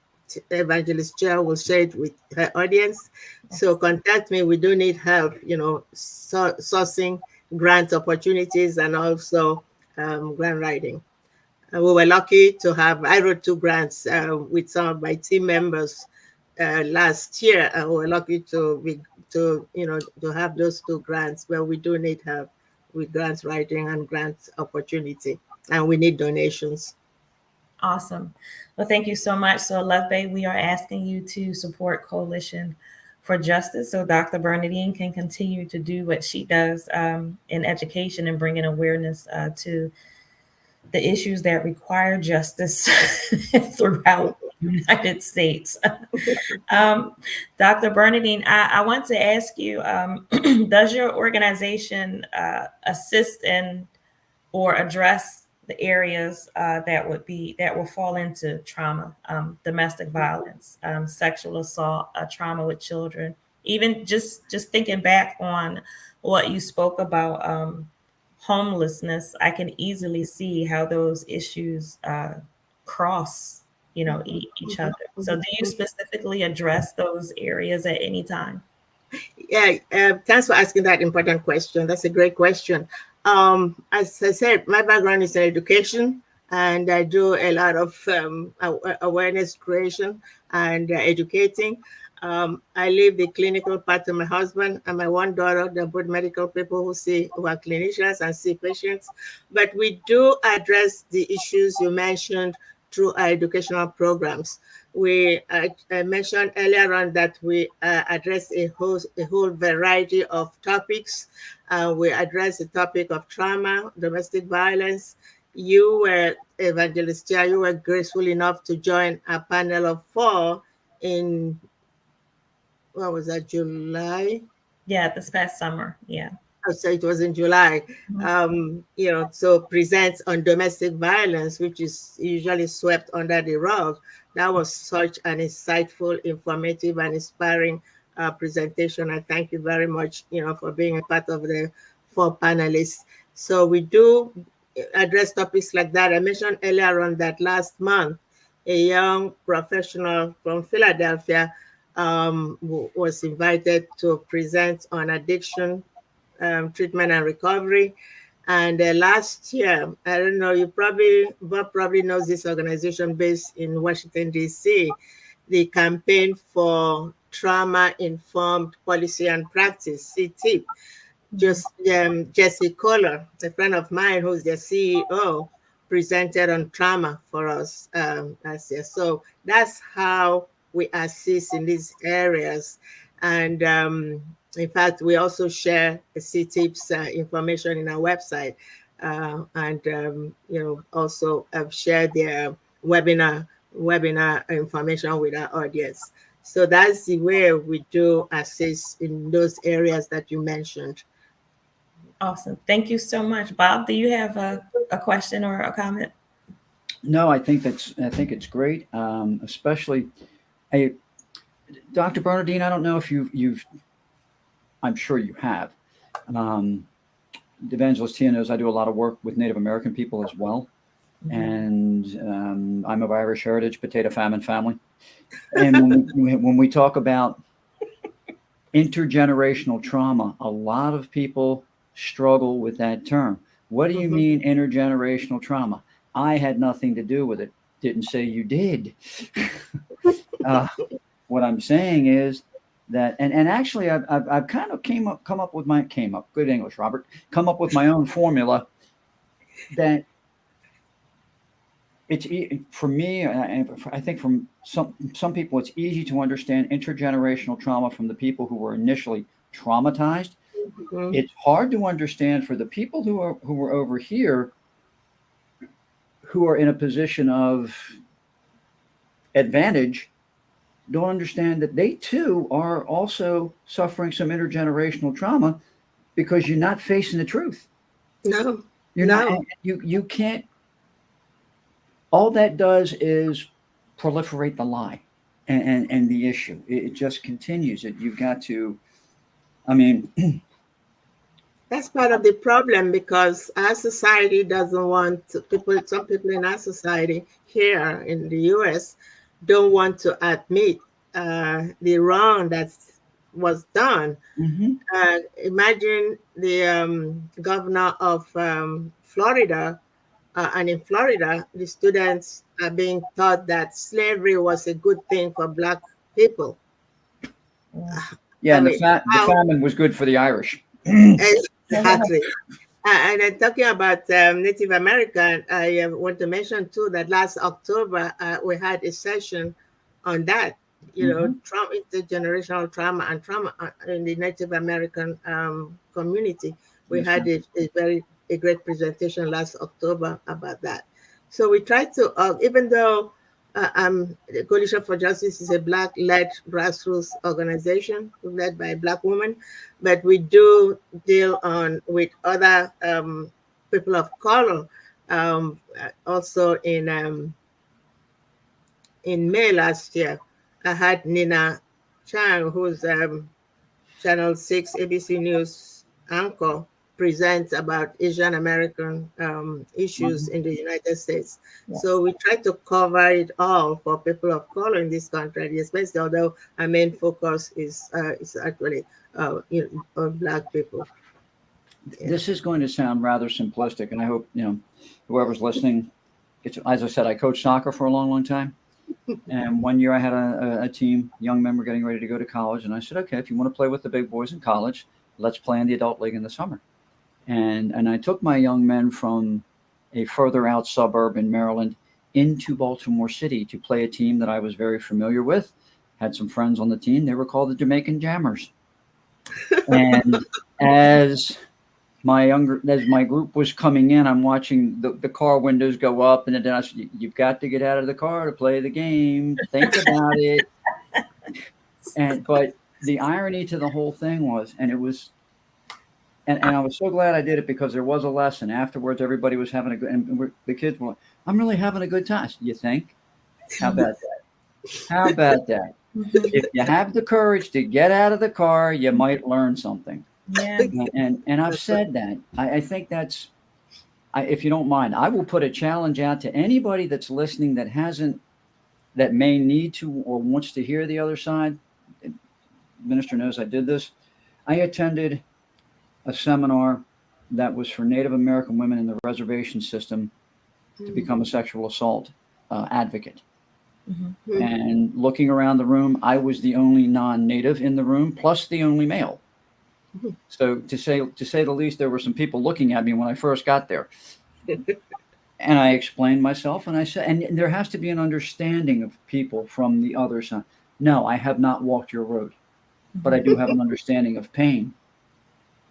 Evangelist Chair will share it with her audience. So contact me. We do need help, sourcing grant opportunities and also grant writing. We were lucky to have, I wrote 2 grants with some of my team members last year, and we were lucky to have those 2 grants, where we do need help with grants writing and grants opportunity, and we need donations. Awesome. Well, thank you so much. So, Lefbe, we are asking you to support Coalition for Justice so Dr. Bernadine can continue to do what she does in education and bringing awareness to the issues that require justice throughout the United States. um, Dr. Bernadine, I want to ask you, does your organization assist in or address the areas that will fall into trauma, domestic violence, sexual assault, trauma with children? Even just thinking back on what you spoke about, homelessness, I can easily see how those issues cross, each other. So, do you specifically address those areas at any time? Yeah, thanks for asking that important question. That's a great question. As I said, my background is in education, and I do a lot of awareness creation and educating. I leave the clinical part to my husband and my one daughter. They're both medical people who are clinicians and see patients. But we do address the issues you mentioned through our educational programs. I mentioned earlier on that we address a whole variety of topics. We address the topic of trauma, domestic violence. You were, Evangelist Chia, you were graceful enough to join a panel of 4 in, what was that, July? Yeah, this past summer. Yeah. So it was in July. Mhm. So presents on domestic violence, which is usually swept under the rug. That was such an insightful, informative, and inspiring presentation. I thank you very much, for being a part of the 4 panelists. So we do address topics like that. I mentioned earlier on that last month, a young professional from Philadelphia was invited to present on addiction treatment and recovery. And last year, I don't know, Bob probably knows this organization based in Washington, D.C., the Campaign for Trauma Informed Policy and Practice, CTIP. Just Jesse Kohler, a friend of mine who's the CEO, presented on trauma for us last year. So that's how we assist in these areas. And in fact, we also share CTIP's information in our website. And also have shared their webinar information with our audience. So that's the way we do assist in those areas that you mentioned. Awesome. Thank you so much. Bob, do you have a question or a comment? No, I think it's great, especially. Hey, Dr. Bernadine, I don't know if you've I'm sure you have. Um, Evangelist Tia knows I do a lot of work with Native American people as well, Mhm. and I'm of Irish heritage, potato famine family. And when we talk about intergenerational trauma, a lot of people struggle with that term. What do you Hmm. mean intergenerational trauma? I had nothing to do with it. Didn't say you did. uh, what I'm saying is that, and actually, I've kind of come up with my came up good English, Robert, come up with my own formula that for me. I think from some people, it's easy to understand intergenerational trauma from the people who were initially traumatized. Hmm. It's hard to understand for the people who are over here who are in a position of advantage, don't understand that they too are also suffering some intergenerational trauma because you're not facing the truth. No, You're not. no. You can't. All that does is proliferate the lie, and the issue. It just continues. You've got to. I mean, That's part of the problem because our society doesn't want people, some people in our society here in the US don't want to admit the wrong that was done. mhm. Imagine the governor of Florida, and in Florida, the students are being taught that slavery was a good thing for Black people. Yeah. Yeah, I and mean, the how famine was good for the Irish. Yeah, exactly. And then talking about Native American, I want to mention too that last October we had a session on that. You know, hmm, trauma, intergenerational trauma and trauma in the Native American community. We yes, had ma'am. a great presentation last October about that. So we try to, even though the Coalition for Justice is a Black-led grassroots organization led by a Black woman, but we do deal on with other people of color. Also in May last year, I had Nina Chang, who's Channel 6 ABC News anchor, present about Asian American issues Mhm. in the United States. Yes. So we try to cover it all for people of color in this country, especially although our main focus is actually on Black people. Yeah. This is going to sound rather simplistic, and I hope whoever's listening. It's, as I said, I coached soccer for a long, long time. And one year I had a team, young men were getting ready to go to college. And I said, okay, if you want to play with the big boys in college, let's play in the adult league in the summer. And I took my young men from a further out suburb in Maryland into Baltimore City to play a team that I was very familiar with. Had some friends on the team. They were called the Jamaican Jammers. And as as my group was coming in, I'm watching the car windows go up, and then I said, "You've got to get out of the car to play the game. Think about it." And but the irony to the whole thing was, and it was, and I was so glad I did it because there was a lesson afterwards. Everybody was having a good, and the kids were like, "I'm really having a good time." You think? How about that? How about that? Mhm. If you have the courage to get out of the car, you might learn something. Yeah. And I've said that. I think that's if you don't mind, I will put a challenge out to anybody that's listening that hasn't, that may need to or wants to hear the other side. Minister knows I did this. I attended a seminar that was for Native American women in the reservation system to Mhm. become a sexual assault advocate. Mhm. And looking around the room, I was the only non-native in the room, plus the only male. So to say the least, there were some people looking at me when I first got there. And I explained myself, and I said, and there has to be an understanding of people from the other side. No, I have not walked your road, but I Mhm. do have an understanding of pain.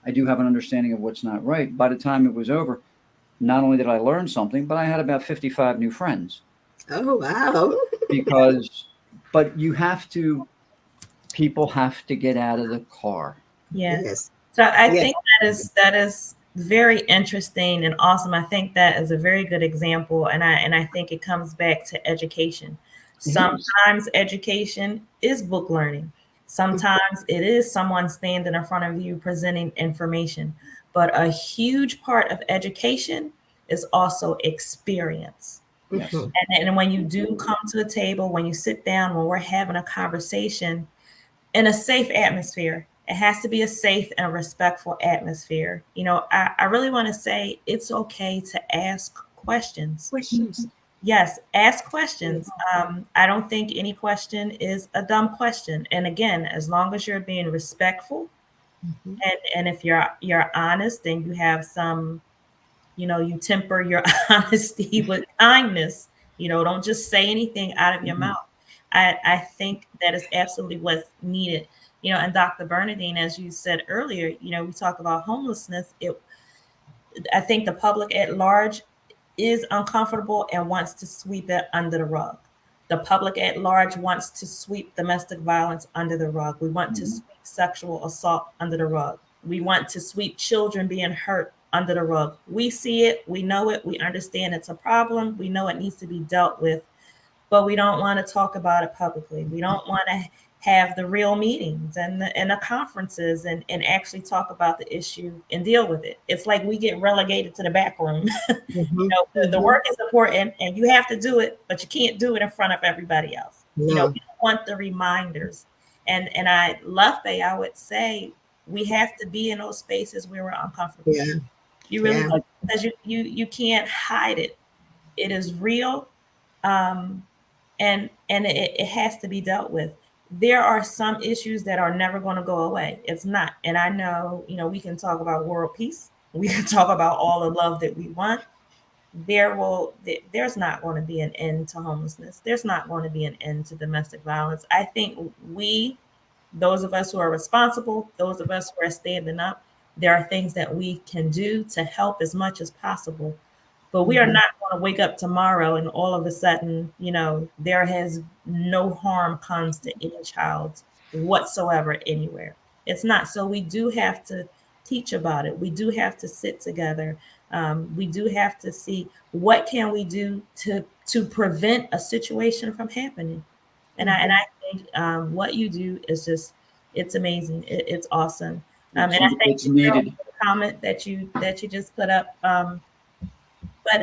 I do have an understanding of what's not right. By the time it was over, not only did I learn something, but I had about 55 new friends. Oh, wow. because, but you have to, people have to get out of the car. Yeah. Yes. So I Yes. think that is very interesting and awesome. I think that is a very good example, and I think it comes back to education. It is. Sometimes education is book learning. Sometimes it is someone standing in front of you presenting information. But a huge part of education is also experience. Yes. Mhm. And when you do come to the table, when you sit down, when we're having a conversation, in a safe atmosphere. It has to be a safe and respectful atmosphere. I really want to say it's okay to ask questions. Questions. Yes, ask Yeah. questions. I don't think any question is a dumb question. And again, as long as you're being respectful Mhm. and if you're honest and you have some, you temper your honesty with kindness. Don't just say anything out of your Mhm. mouth. I think that is absolutely what's needed. And Dr. Bernadine, as you said earlier, we talk about homelessness. I think the public at large is uncomfortable and wants to sweep it under the rug. The public at large wants to sweep domestic violence under the rug. We want to Mhm. sweep sexual assault under the rug. We want to sweep children being hurt under the rug. We see it, we know it, we understand it's a problem, we know it needs to be dealt with, but we don't want to talk about it publicly. We don't want to have the real meetings and the conferences and actually talk about the issue and deal with it. It's like we get relegated to the back room. Mhm. The Mhm. work is important and you have to do it, but you can't do it in front of everybody else. No. We don't want the reminders. And I love that. I would say we have to be in those spaces where we're uncomfortable. Yeah. You really Yeah. do, because you can't hide it. It is real. Um, and it has to be dealt with. There are some issues that are never going to go away. It's not. And I know, we can talk about world peace. We can talk about all the love that we want. There's not going to be an end to homelessness. There's not going to be an end to domestic violence. I think those of us who are responsible, those of us who are standing up, there are things that we can do to help as much as possible. But we are Mhm. not going to wake up tomorrow and all of a sudden, there has no harm comes to any child whatsoever anywhere. It's not. So we do have to teach about it. We do have to sit together. We do have to see what can we do to prevent a situation from happening. And I Mhm. think what you do is just it's amazing. It's awesome. And I thank It's you for needed. the comment that you just put up. But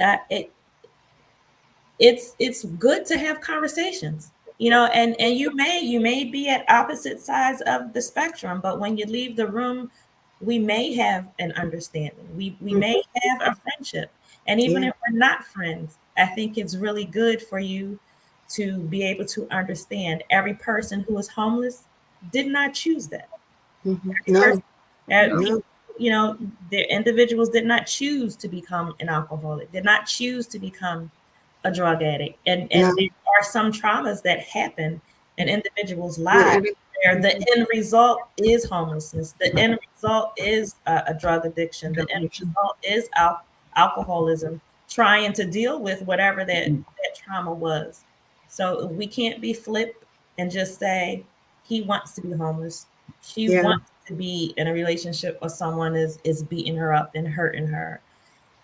it's good to have conversations, and you may be at opposite sides of the spectrum, but when you leave the room, we may have an understanding. We Mhm. may have a friendship, and even Yeah. if we're not friends, I think it's really good for you to be able to understand every person who is homeless did not choose that. Mhm. Every person, No. people, No. the individuals did not choose to become an alcoholic, did not choose to become a drug addict. And No. there are some traumas that happen in individuals' With lives every. where the Mhm. end result is homelessness. The end result is a drug addiction. The end Definition. result is alcoholism, trying to deal with whatever that trauma was. So we can't be flip and just say, he wants to be homeless. She Yeah. wants to be in a relationship where someone is beating her up and hurting her.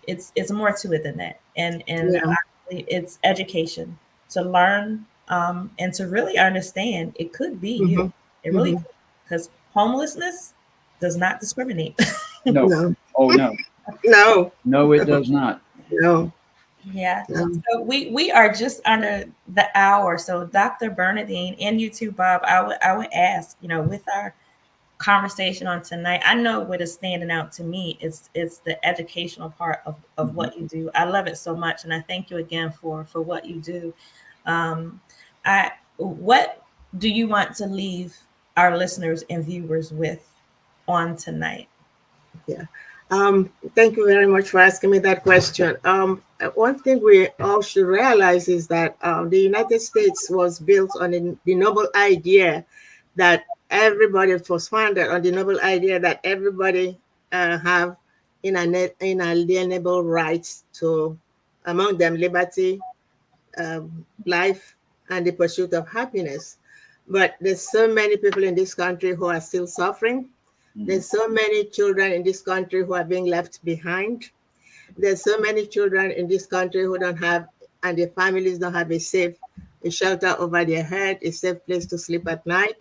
It's more to it than that. And Yeah. honestly, it's education to learn, and to really understand it could be you. Mhm. It really Mhm. could, because homelessness does not discriminate. No. No. Oh, no. No. No, it does not. No. Yeah. No. So we are just under the hour. So Dr. Bernadine and you too, Bob, I would ask, with our conversation on tonight, I know what is standing out to me is it's the educational part of Mhm. what you do. I love it so much, and I thank you again for what you do. Um, I what do you want to leave our listeners and viewers with on tonight? Yeah. Thank you very much for asking me that question. One thing we all should realize is that the United States was built on the noble idea that everybody, it was founded on the noble idea that everybody have inalienable rights to, among them, liberty, life and the pursuit of happiness. But there's so many people in this country who are still suffering. Mhm. There's so many children in this country who are being left behind. There's so many children in this country who don't have, and their families don't have a shelter over their head, a safe place to sleep at night.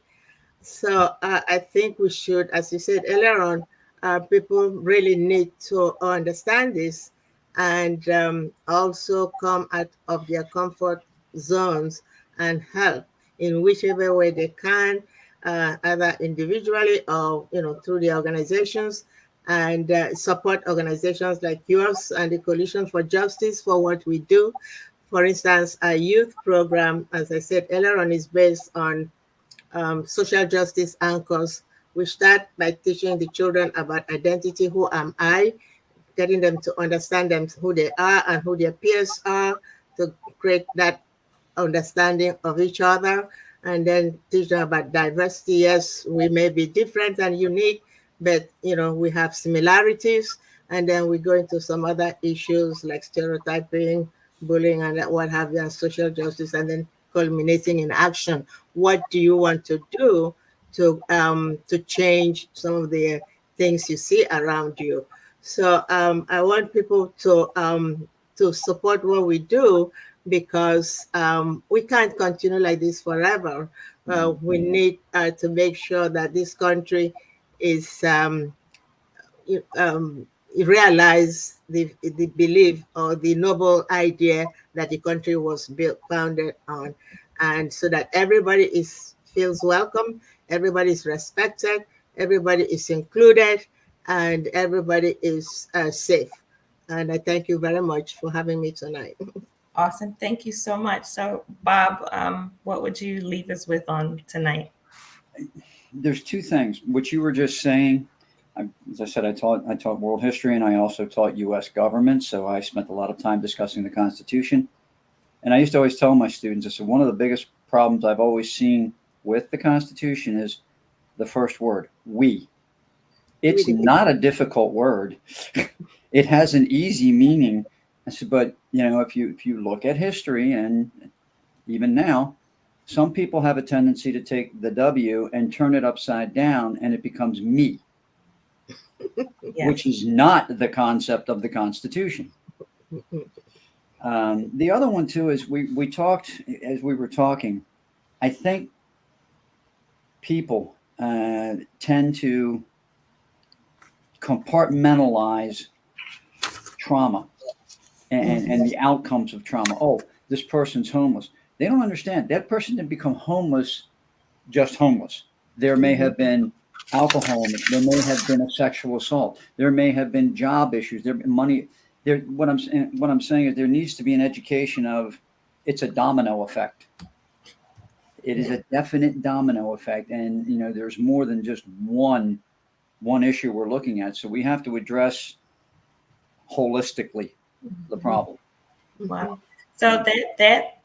So I think we should, as you said earlier on, people really need to understand this and also come out of their comfort zones and help in whichever way they can, either individually or through the organizations, and support organizations like yours and the Coalition for Justice for what we do. For instance, our youth program, as I said earlier on, is based on social justice anchors. We start by teaching the children about identity. Who am I? Getting them to understand them, who they are and who their peers are, to create that understanding of each other, and then teach them about diversity. Yes, we may be different and unique, but we have similarities. And then we go into some other issues like stereotyping, bullying, and what have you, and social justice, and then culminating in action. What do you want to do to change some of the things you see around you? So I want people to support what we do, because we can't continue like this forever. Mhm. We need to make sure that this country is you- um, realize the belief or the noble idea that the country was built founded on, and so that everybody is feels welcome, everybody is respected, everybody is included, and everybody is safe. And I thank you very much for having me tonight. Awesome. Thank you so much. So, Bob, what would you leave us with on tonight? There's two things. What you were just saying, as I said, I taught world history and I also taught U.S. government. So I spent a lot of time discussing the Constitution. And I used to always tell my students, I said, one of the biggest problems I've always seen with the Constitution is the first word, we. It's Really. not a difficult word. It has an easy meaning. I said, but if you look at history and even now, some people have a tendency to take the W and turn it upside down and it becomes me, Yeah. which is not the concept of the Constitution. The other one too is we talked as we were talking. I think people tend to compartmentalize trauma and the outcomes of trauma. Oh, this person's homeless. They don't understand that person didn't become homeless just homeless. There may Mhm. have been alcohol. There may have been a sexual assault. There may have been job issues. There money. There. What I'm saying is there needs to be an education of it's a domino effect. It is Yeah. a definite domino effect, and there's more than just one issue we're looking at. So we have to address holistically the Mhm. problem. Wow. Mhm. So that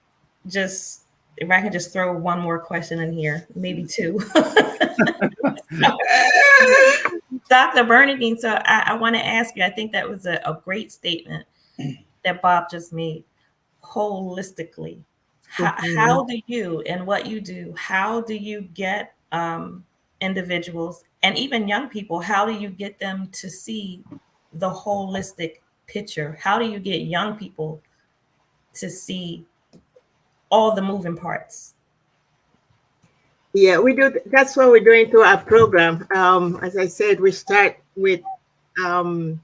just, if I could just throw one more question in here, maybe two. Dr. Bernadine, so I want to ask you, I think that was a great statement that Bob just made. Holistically, how Mhm. do you, and what you do, how do you get individuals and even young people, how do you get them to see the holistic picture? How do you get young people to see all the moving parts? Yeah, we do. That's what we're doing through our program. As I said, we start with um,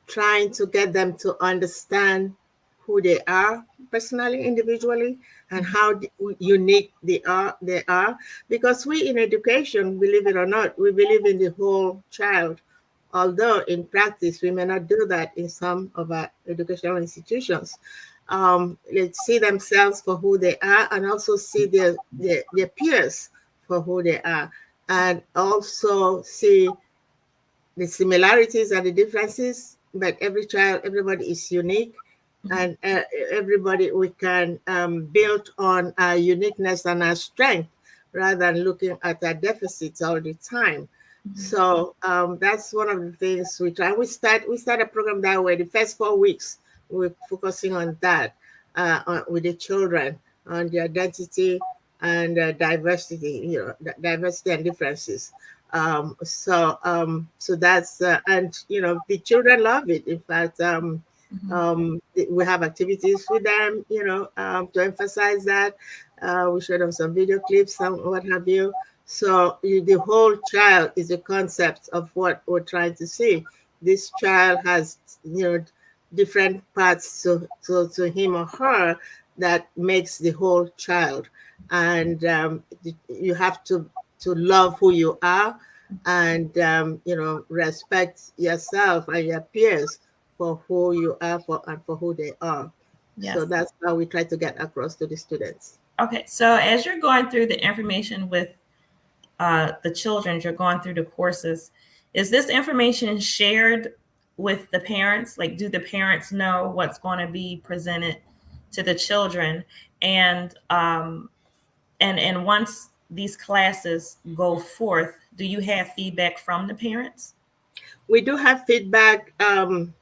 trying to get them to understand who they are personally, individually, and how unique they are. Because we in education, believe it or not, we believe in the whole child. Although in practice, we may not do that in some of our educational institutions. They see themselves for who they are, and also see their peers for who they are, and also see the similarities and the differences, but everybody is unique, Mhm. and everybody we can build on our uniqueness and our strength rather than looking at our deficits all the time. Mhm. So that's one of the things we try. We start a program that way. The first 4 weeks we're focusing on that, with the children on the identity and diversity, diversity and differences. So that's and the children love it. In fact, Mhm. we have activities with them, to emphasize that. We show them some video clips and what have you. So the whole child is a concept of what we're trying to see. This child has, different parts to him or her that makes the whole child. And you have to love who you are, and respect yourself and your peers for who you are for and for who they are. So Yes. that's how we try to get across to the students. Okay. So as you're going through the information with the children, you're going through the courses, is this information shared with the parents? Like, do the parents know what's going to be presented to the children? And and once these classes go forth, do you have feedback from the parents? We do have feedback from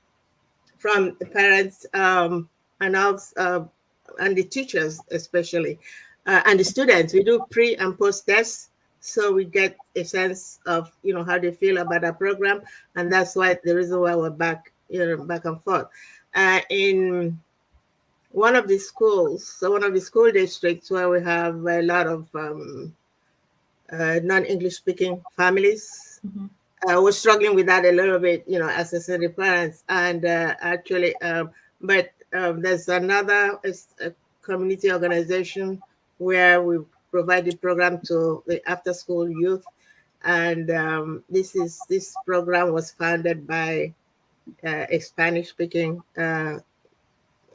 the parents, and also and the teachers especially, and the students. We do pre and post tests, so we get a sense of how they feel about our program, and that's why the reason why we're back, back and forth. In one of the school districts where we have a lot of non-English speaking families. Mm-hmm. We're struggling with that a little bit, as I said, the parents. And actually, but there's another a community organization where we provide the program to the after-school youth. And this program was founded by a Spanish-speaking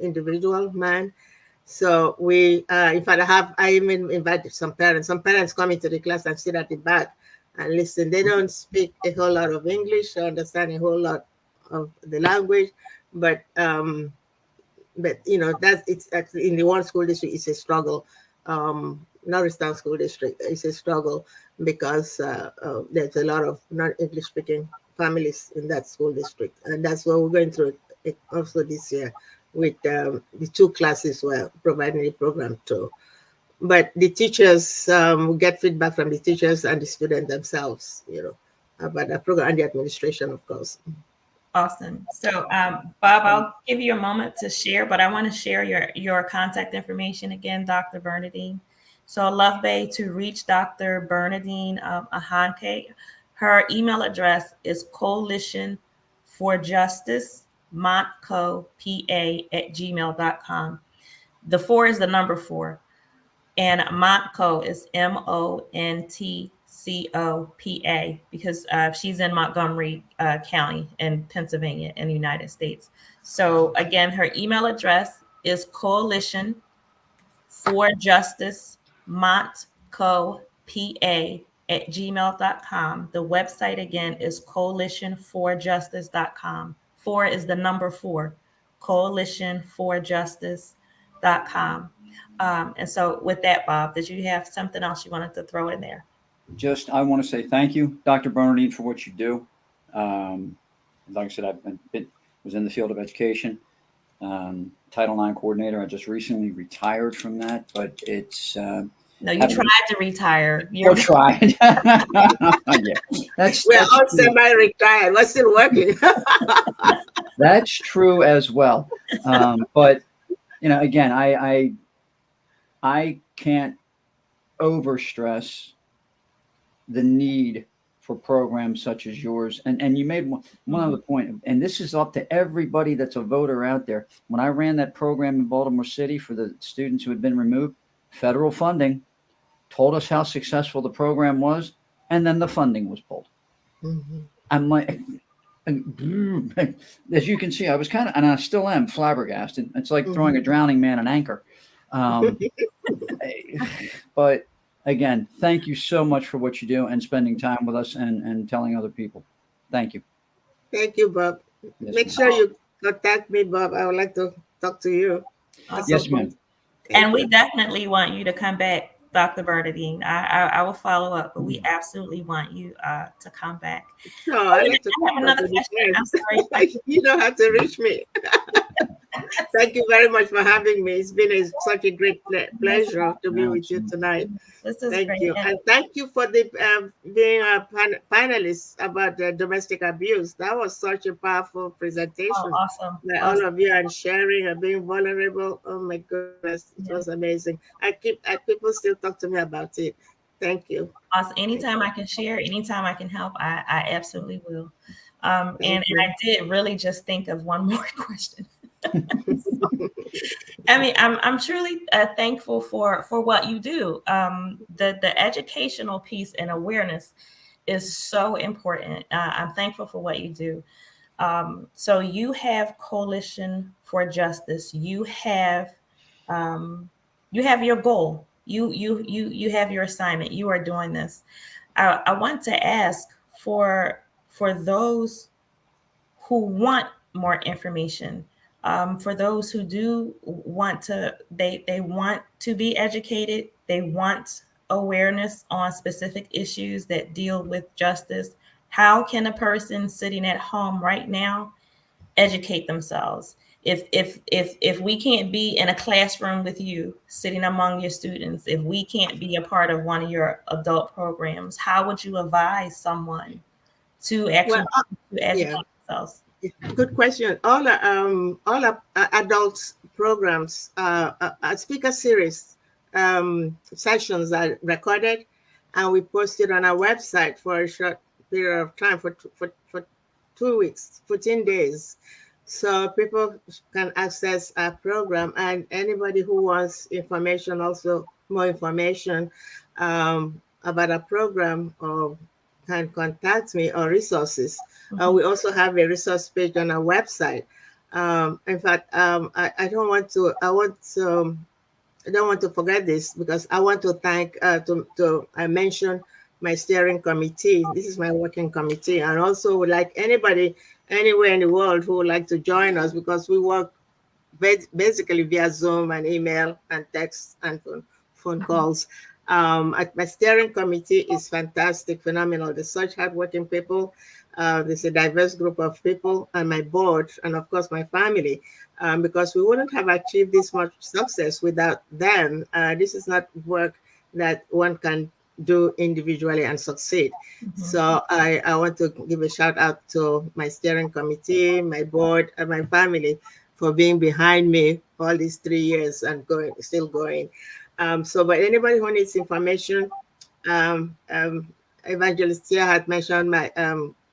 individual man. So we, in fact, I even invited some parents. Some parents come into the class and sit at the back and listen. They don't speak a whole lot of English or understand a whole lot of the language, but that's it's actually in the one school district. It's a struggle. Norristown School District is a struggle because there's a lot of non-English speaking families in that school district, and that's what we're going through it also this year with the two classes we're providing the program to. But the teachers, we get feedback from the teachers and the students themselves, about the program and the administration, of course. Awesome. So, Bob, I'll give you a moment to share, but I want to share your contact information again, Dr. Bernadine. So, Love Bay to reach Dr. Bernadine Ahonkhai. Her email address is coalition for justice montco pa@gmail.com. The four is the number four. And Montco is Montcopa, because she's in Montgomery County in Pennsylvania in the United States. So again, her email address is coalition for justice montcopa @gmail.com. The website again is coalitionforjustice.com. Four is the number four, coalitionforjustice.com. And so with that, Bob, did you have something else you wanted to throw in there? Just, I want to say thank you, Dr. Bernadine, for what you do. Like I said, was in the field of education, Title IX coordinator. I just recently retired from that, but it's No, you tried to retire. You're trying. Yeah, we're all semi-retired. We're still working. That's true as well. But again, I can't overstress the need for programs such as yours. And you made one other point, and this is up to everybody that's a voter out there. When I ran that program in Baltimore City for the students who had been removed, federal funding told us how successful the program was, and then the funding was pulled. Mm-hmm. I'm like, as you can see, I was kind of, and I still am, flabbergasted. It's like throwing a drowning man an anchor. But again, thank you so much for what you do and spending time with us and telling other people. Thank you. Thank you, Bob. Yes, Make sure you contact me, Bob. I would like to talk to you. Awesome. Yes, ma'am. And we definitely want you to come back, Dr. Bernadine. I will follow up, but we absolutely want you to come back. No, I like to have another question. I'm sorry. You know how to reach me. Thank you very much for having me. It's been such a great This, pleasure to be with you Absolutely. tonight. this is Thank great. you. And And thank you for the being a panelist about domestic abuse. That was such a powerful oh, presentation awesome. by all Awesome. of you and sharing and being vulnerable. Oh my goodness, it was Yeah. amazing. People still talk to me about it. Thank you. Awesome. Thank Anytime you. I can share, anytime I can help, I absolutely will. And Thank you. I did really just think of one more question. I mean, I'm truly thankful for what you do. The educational piece and awareness is so important. I'm thankful for what you do. So you have Coalition for Justice. Um, you have your goal. You have your assignment. You are doing this. I want to ask for those who want more information, for those who do want to, they want to be educated, they want awareness on specific issues that deal with justice. How can a person sitting at home right now educate themselves? If we can't be in a classroom with you sitting among your students, if we can't be a part of one of your adult programs, how would you advise someone to Well, actually to yeah. educate themselves? Good question. All adults programs, speaker series sessions are recorded, and we post it on our website for a short period of time for 2 weeks, 14 days, so people can access our program. And anybody who wants information, also more information about our program, or can contact me, or resources. Mhm. We also have a resource page on our website. In fact, I don't want to. I don't want to forget this, because I want to thank to I mentioned my steering committee. This is my working committee, and also would like anybody anywhere in the world who would like to join us, because we work basically via Zoom and email and text and phone calls. My steering committee is fantastic, phenomenal. There's such hardworking people. There's a diverse group of people, and my board, and of course my family, because we wouldn't have achieved this much success without them. This is not work that one can do individually and succeed. Mhm. So I want to give a shout out to my steering committee, my board, and my family for being behind me all these 3 years and still going. But anybody who needs information, um, um, Evangelist here had mentioned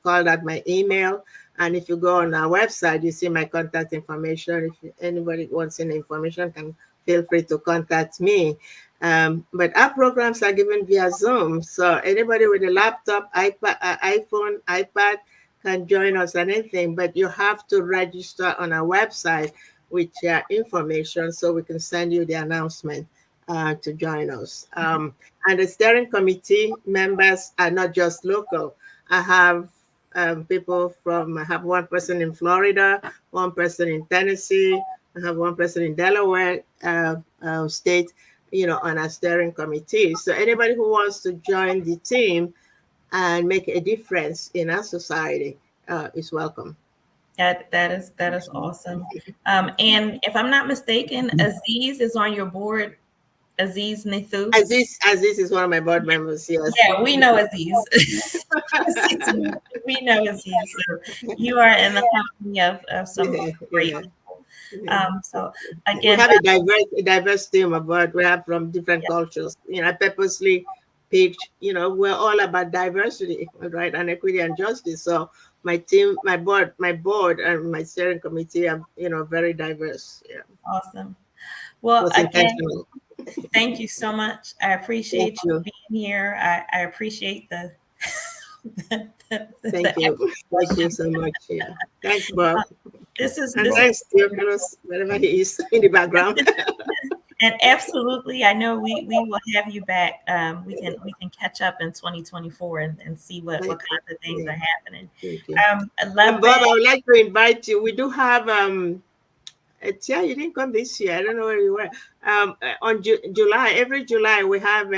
called out my email. And if you go on our website, you see my contact information. If anybody wants any information, can feel free to contact me. But our programs are given via Zoom. So anybody with a laptop, iPhone, iPad can join us on anything, but you have to register on our website with your information so we can send you the announcement to join us. And the steering committee members are not just local. I have I have one person in Florida, one person in Tennessee, I have one person in Delaware state, on our steering committee. So anybody who wants to join the team and make a difference in our society is welcome. That is Absolutely. awesome. And if I'm not mistaken, Aziz is on your board. Aziz Nathu. Aziz is one of my board members. Yes. Yeah, we know Aziz. We know Aziz. So you are in the company of some Yeah, great yeah. people. Yeah. So We again, have a diverse team about we have from different yeah, cultures. I purposely picked, we're all about diversity, right? And equity and justice. So my team, my board and my steering committee are, very diverse. Yeah. awesome. It Well, was again, intentional. thank you so much. I Thank appreciate you you. being here. I appreciate the the Thank you. extra Thank you questions. so much. Yeah. Thanks, Bob. And This is thanks, Theophilus, wherever he is in the background. and absolutely, I know we will have you back. We can catch up in 2024 and see what Thank you. kinds of things Yeah. are happening. Thank you. I love And Bob, that. I would like to invite you. We do have yeah, you didn't come this year. I don't know where you were. On July, every July we have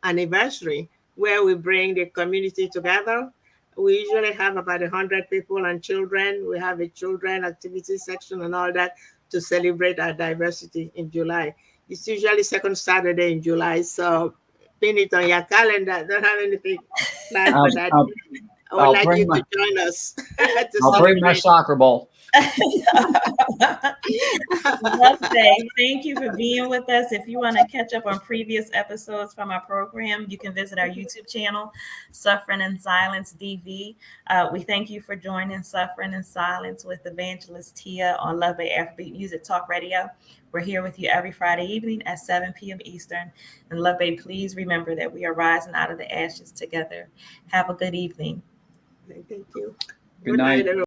anniversary where we bring the community together. We usually have about 100 people and children. We have a children activity section and all that to celebrate our diversity in July. It's usually second Saturday in July, so pin it on your calendar. Don't have anything planned for I'll, that. I'll, I would I'll like bring you my to join us to I'll bring my celebrate. soccer ball. Namaste. Thank you for being with us. If you want to catch up on previous episodes from our program, you can visit our YouTube channel, Suffering in Silence DV. We thank you for joining Suffering in Silence with Evangelist Tia on Love Bay Afrobeat Music Talk Radio. We're here with you every Friday evening at 7 p.m. Eastern. And Love Bay, please remember that we are rising out of the ashes together. Have a good evening. Thank you. Good Good night, night. everyone.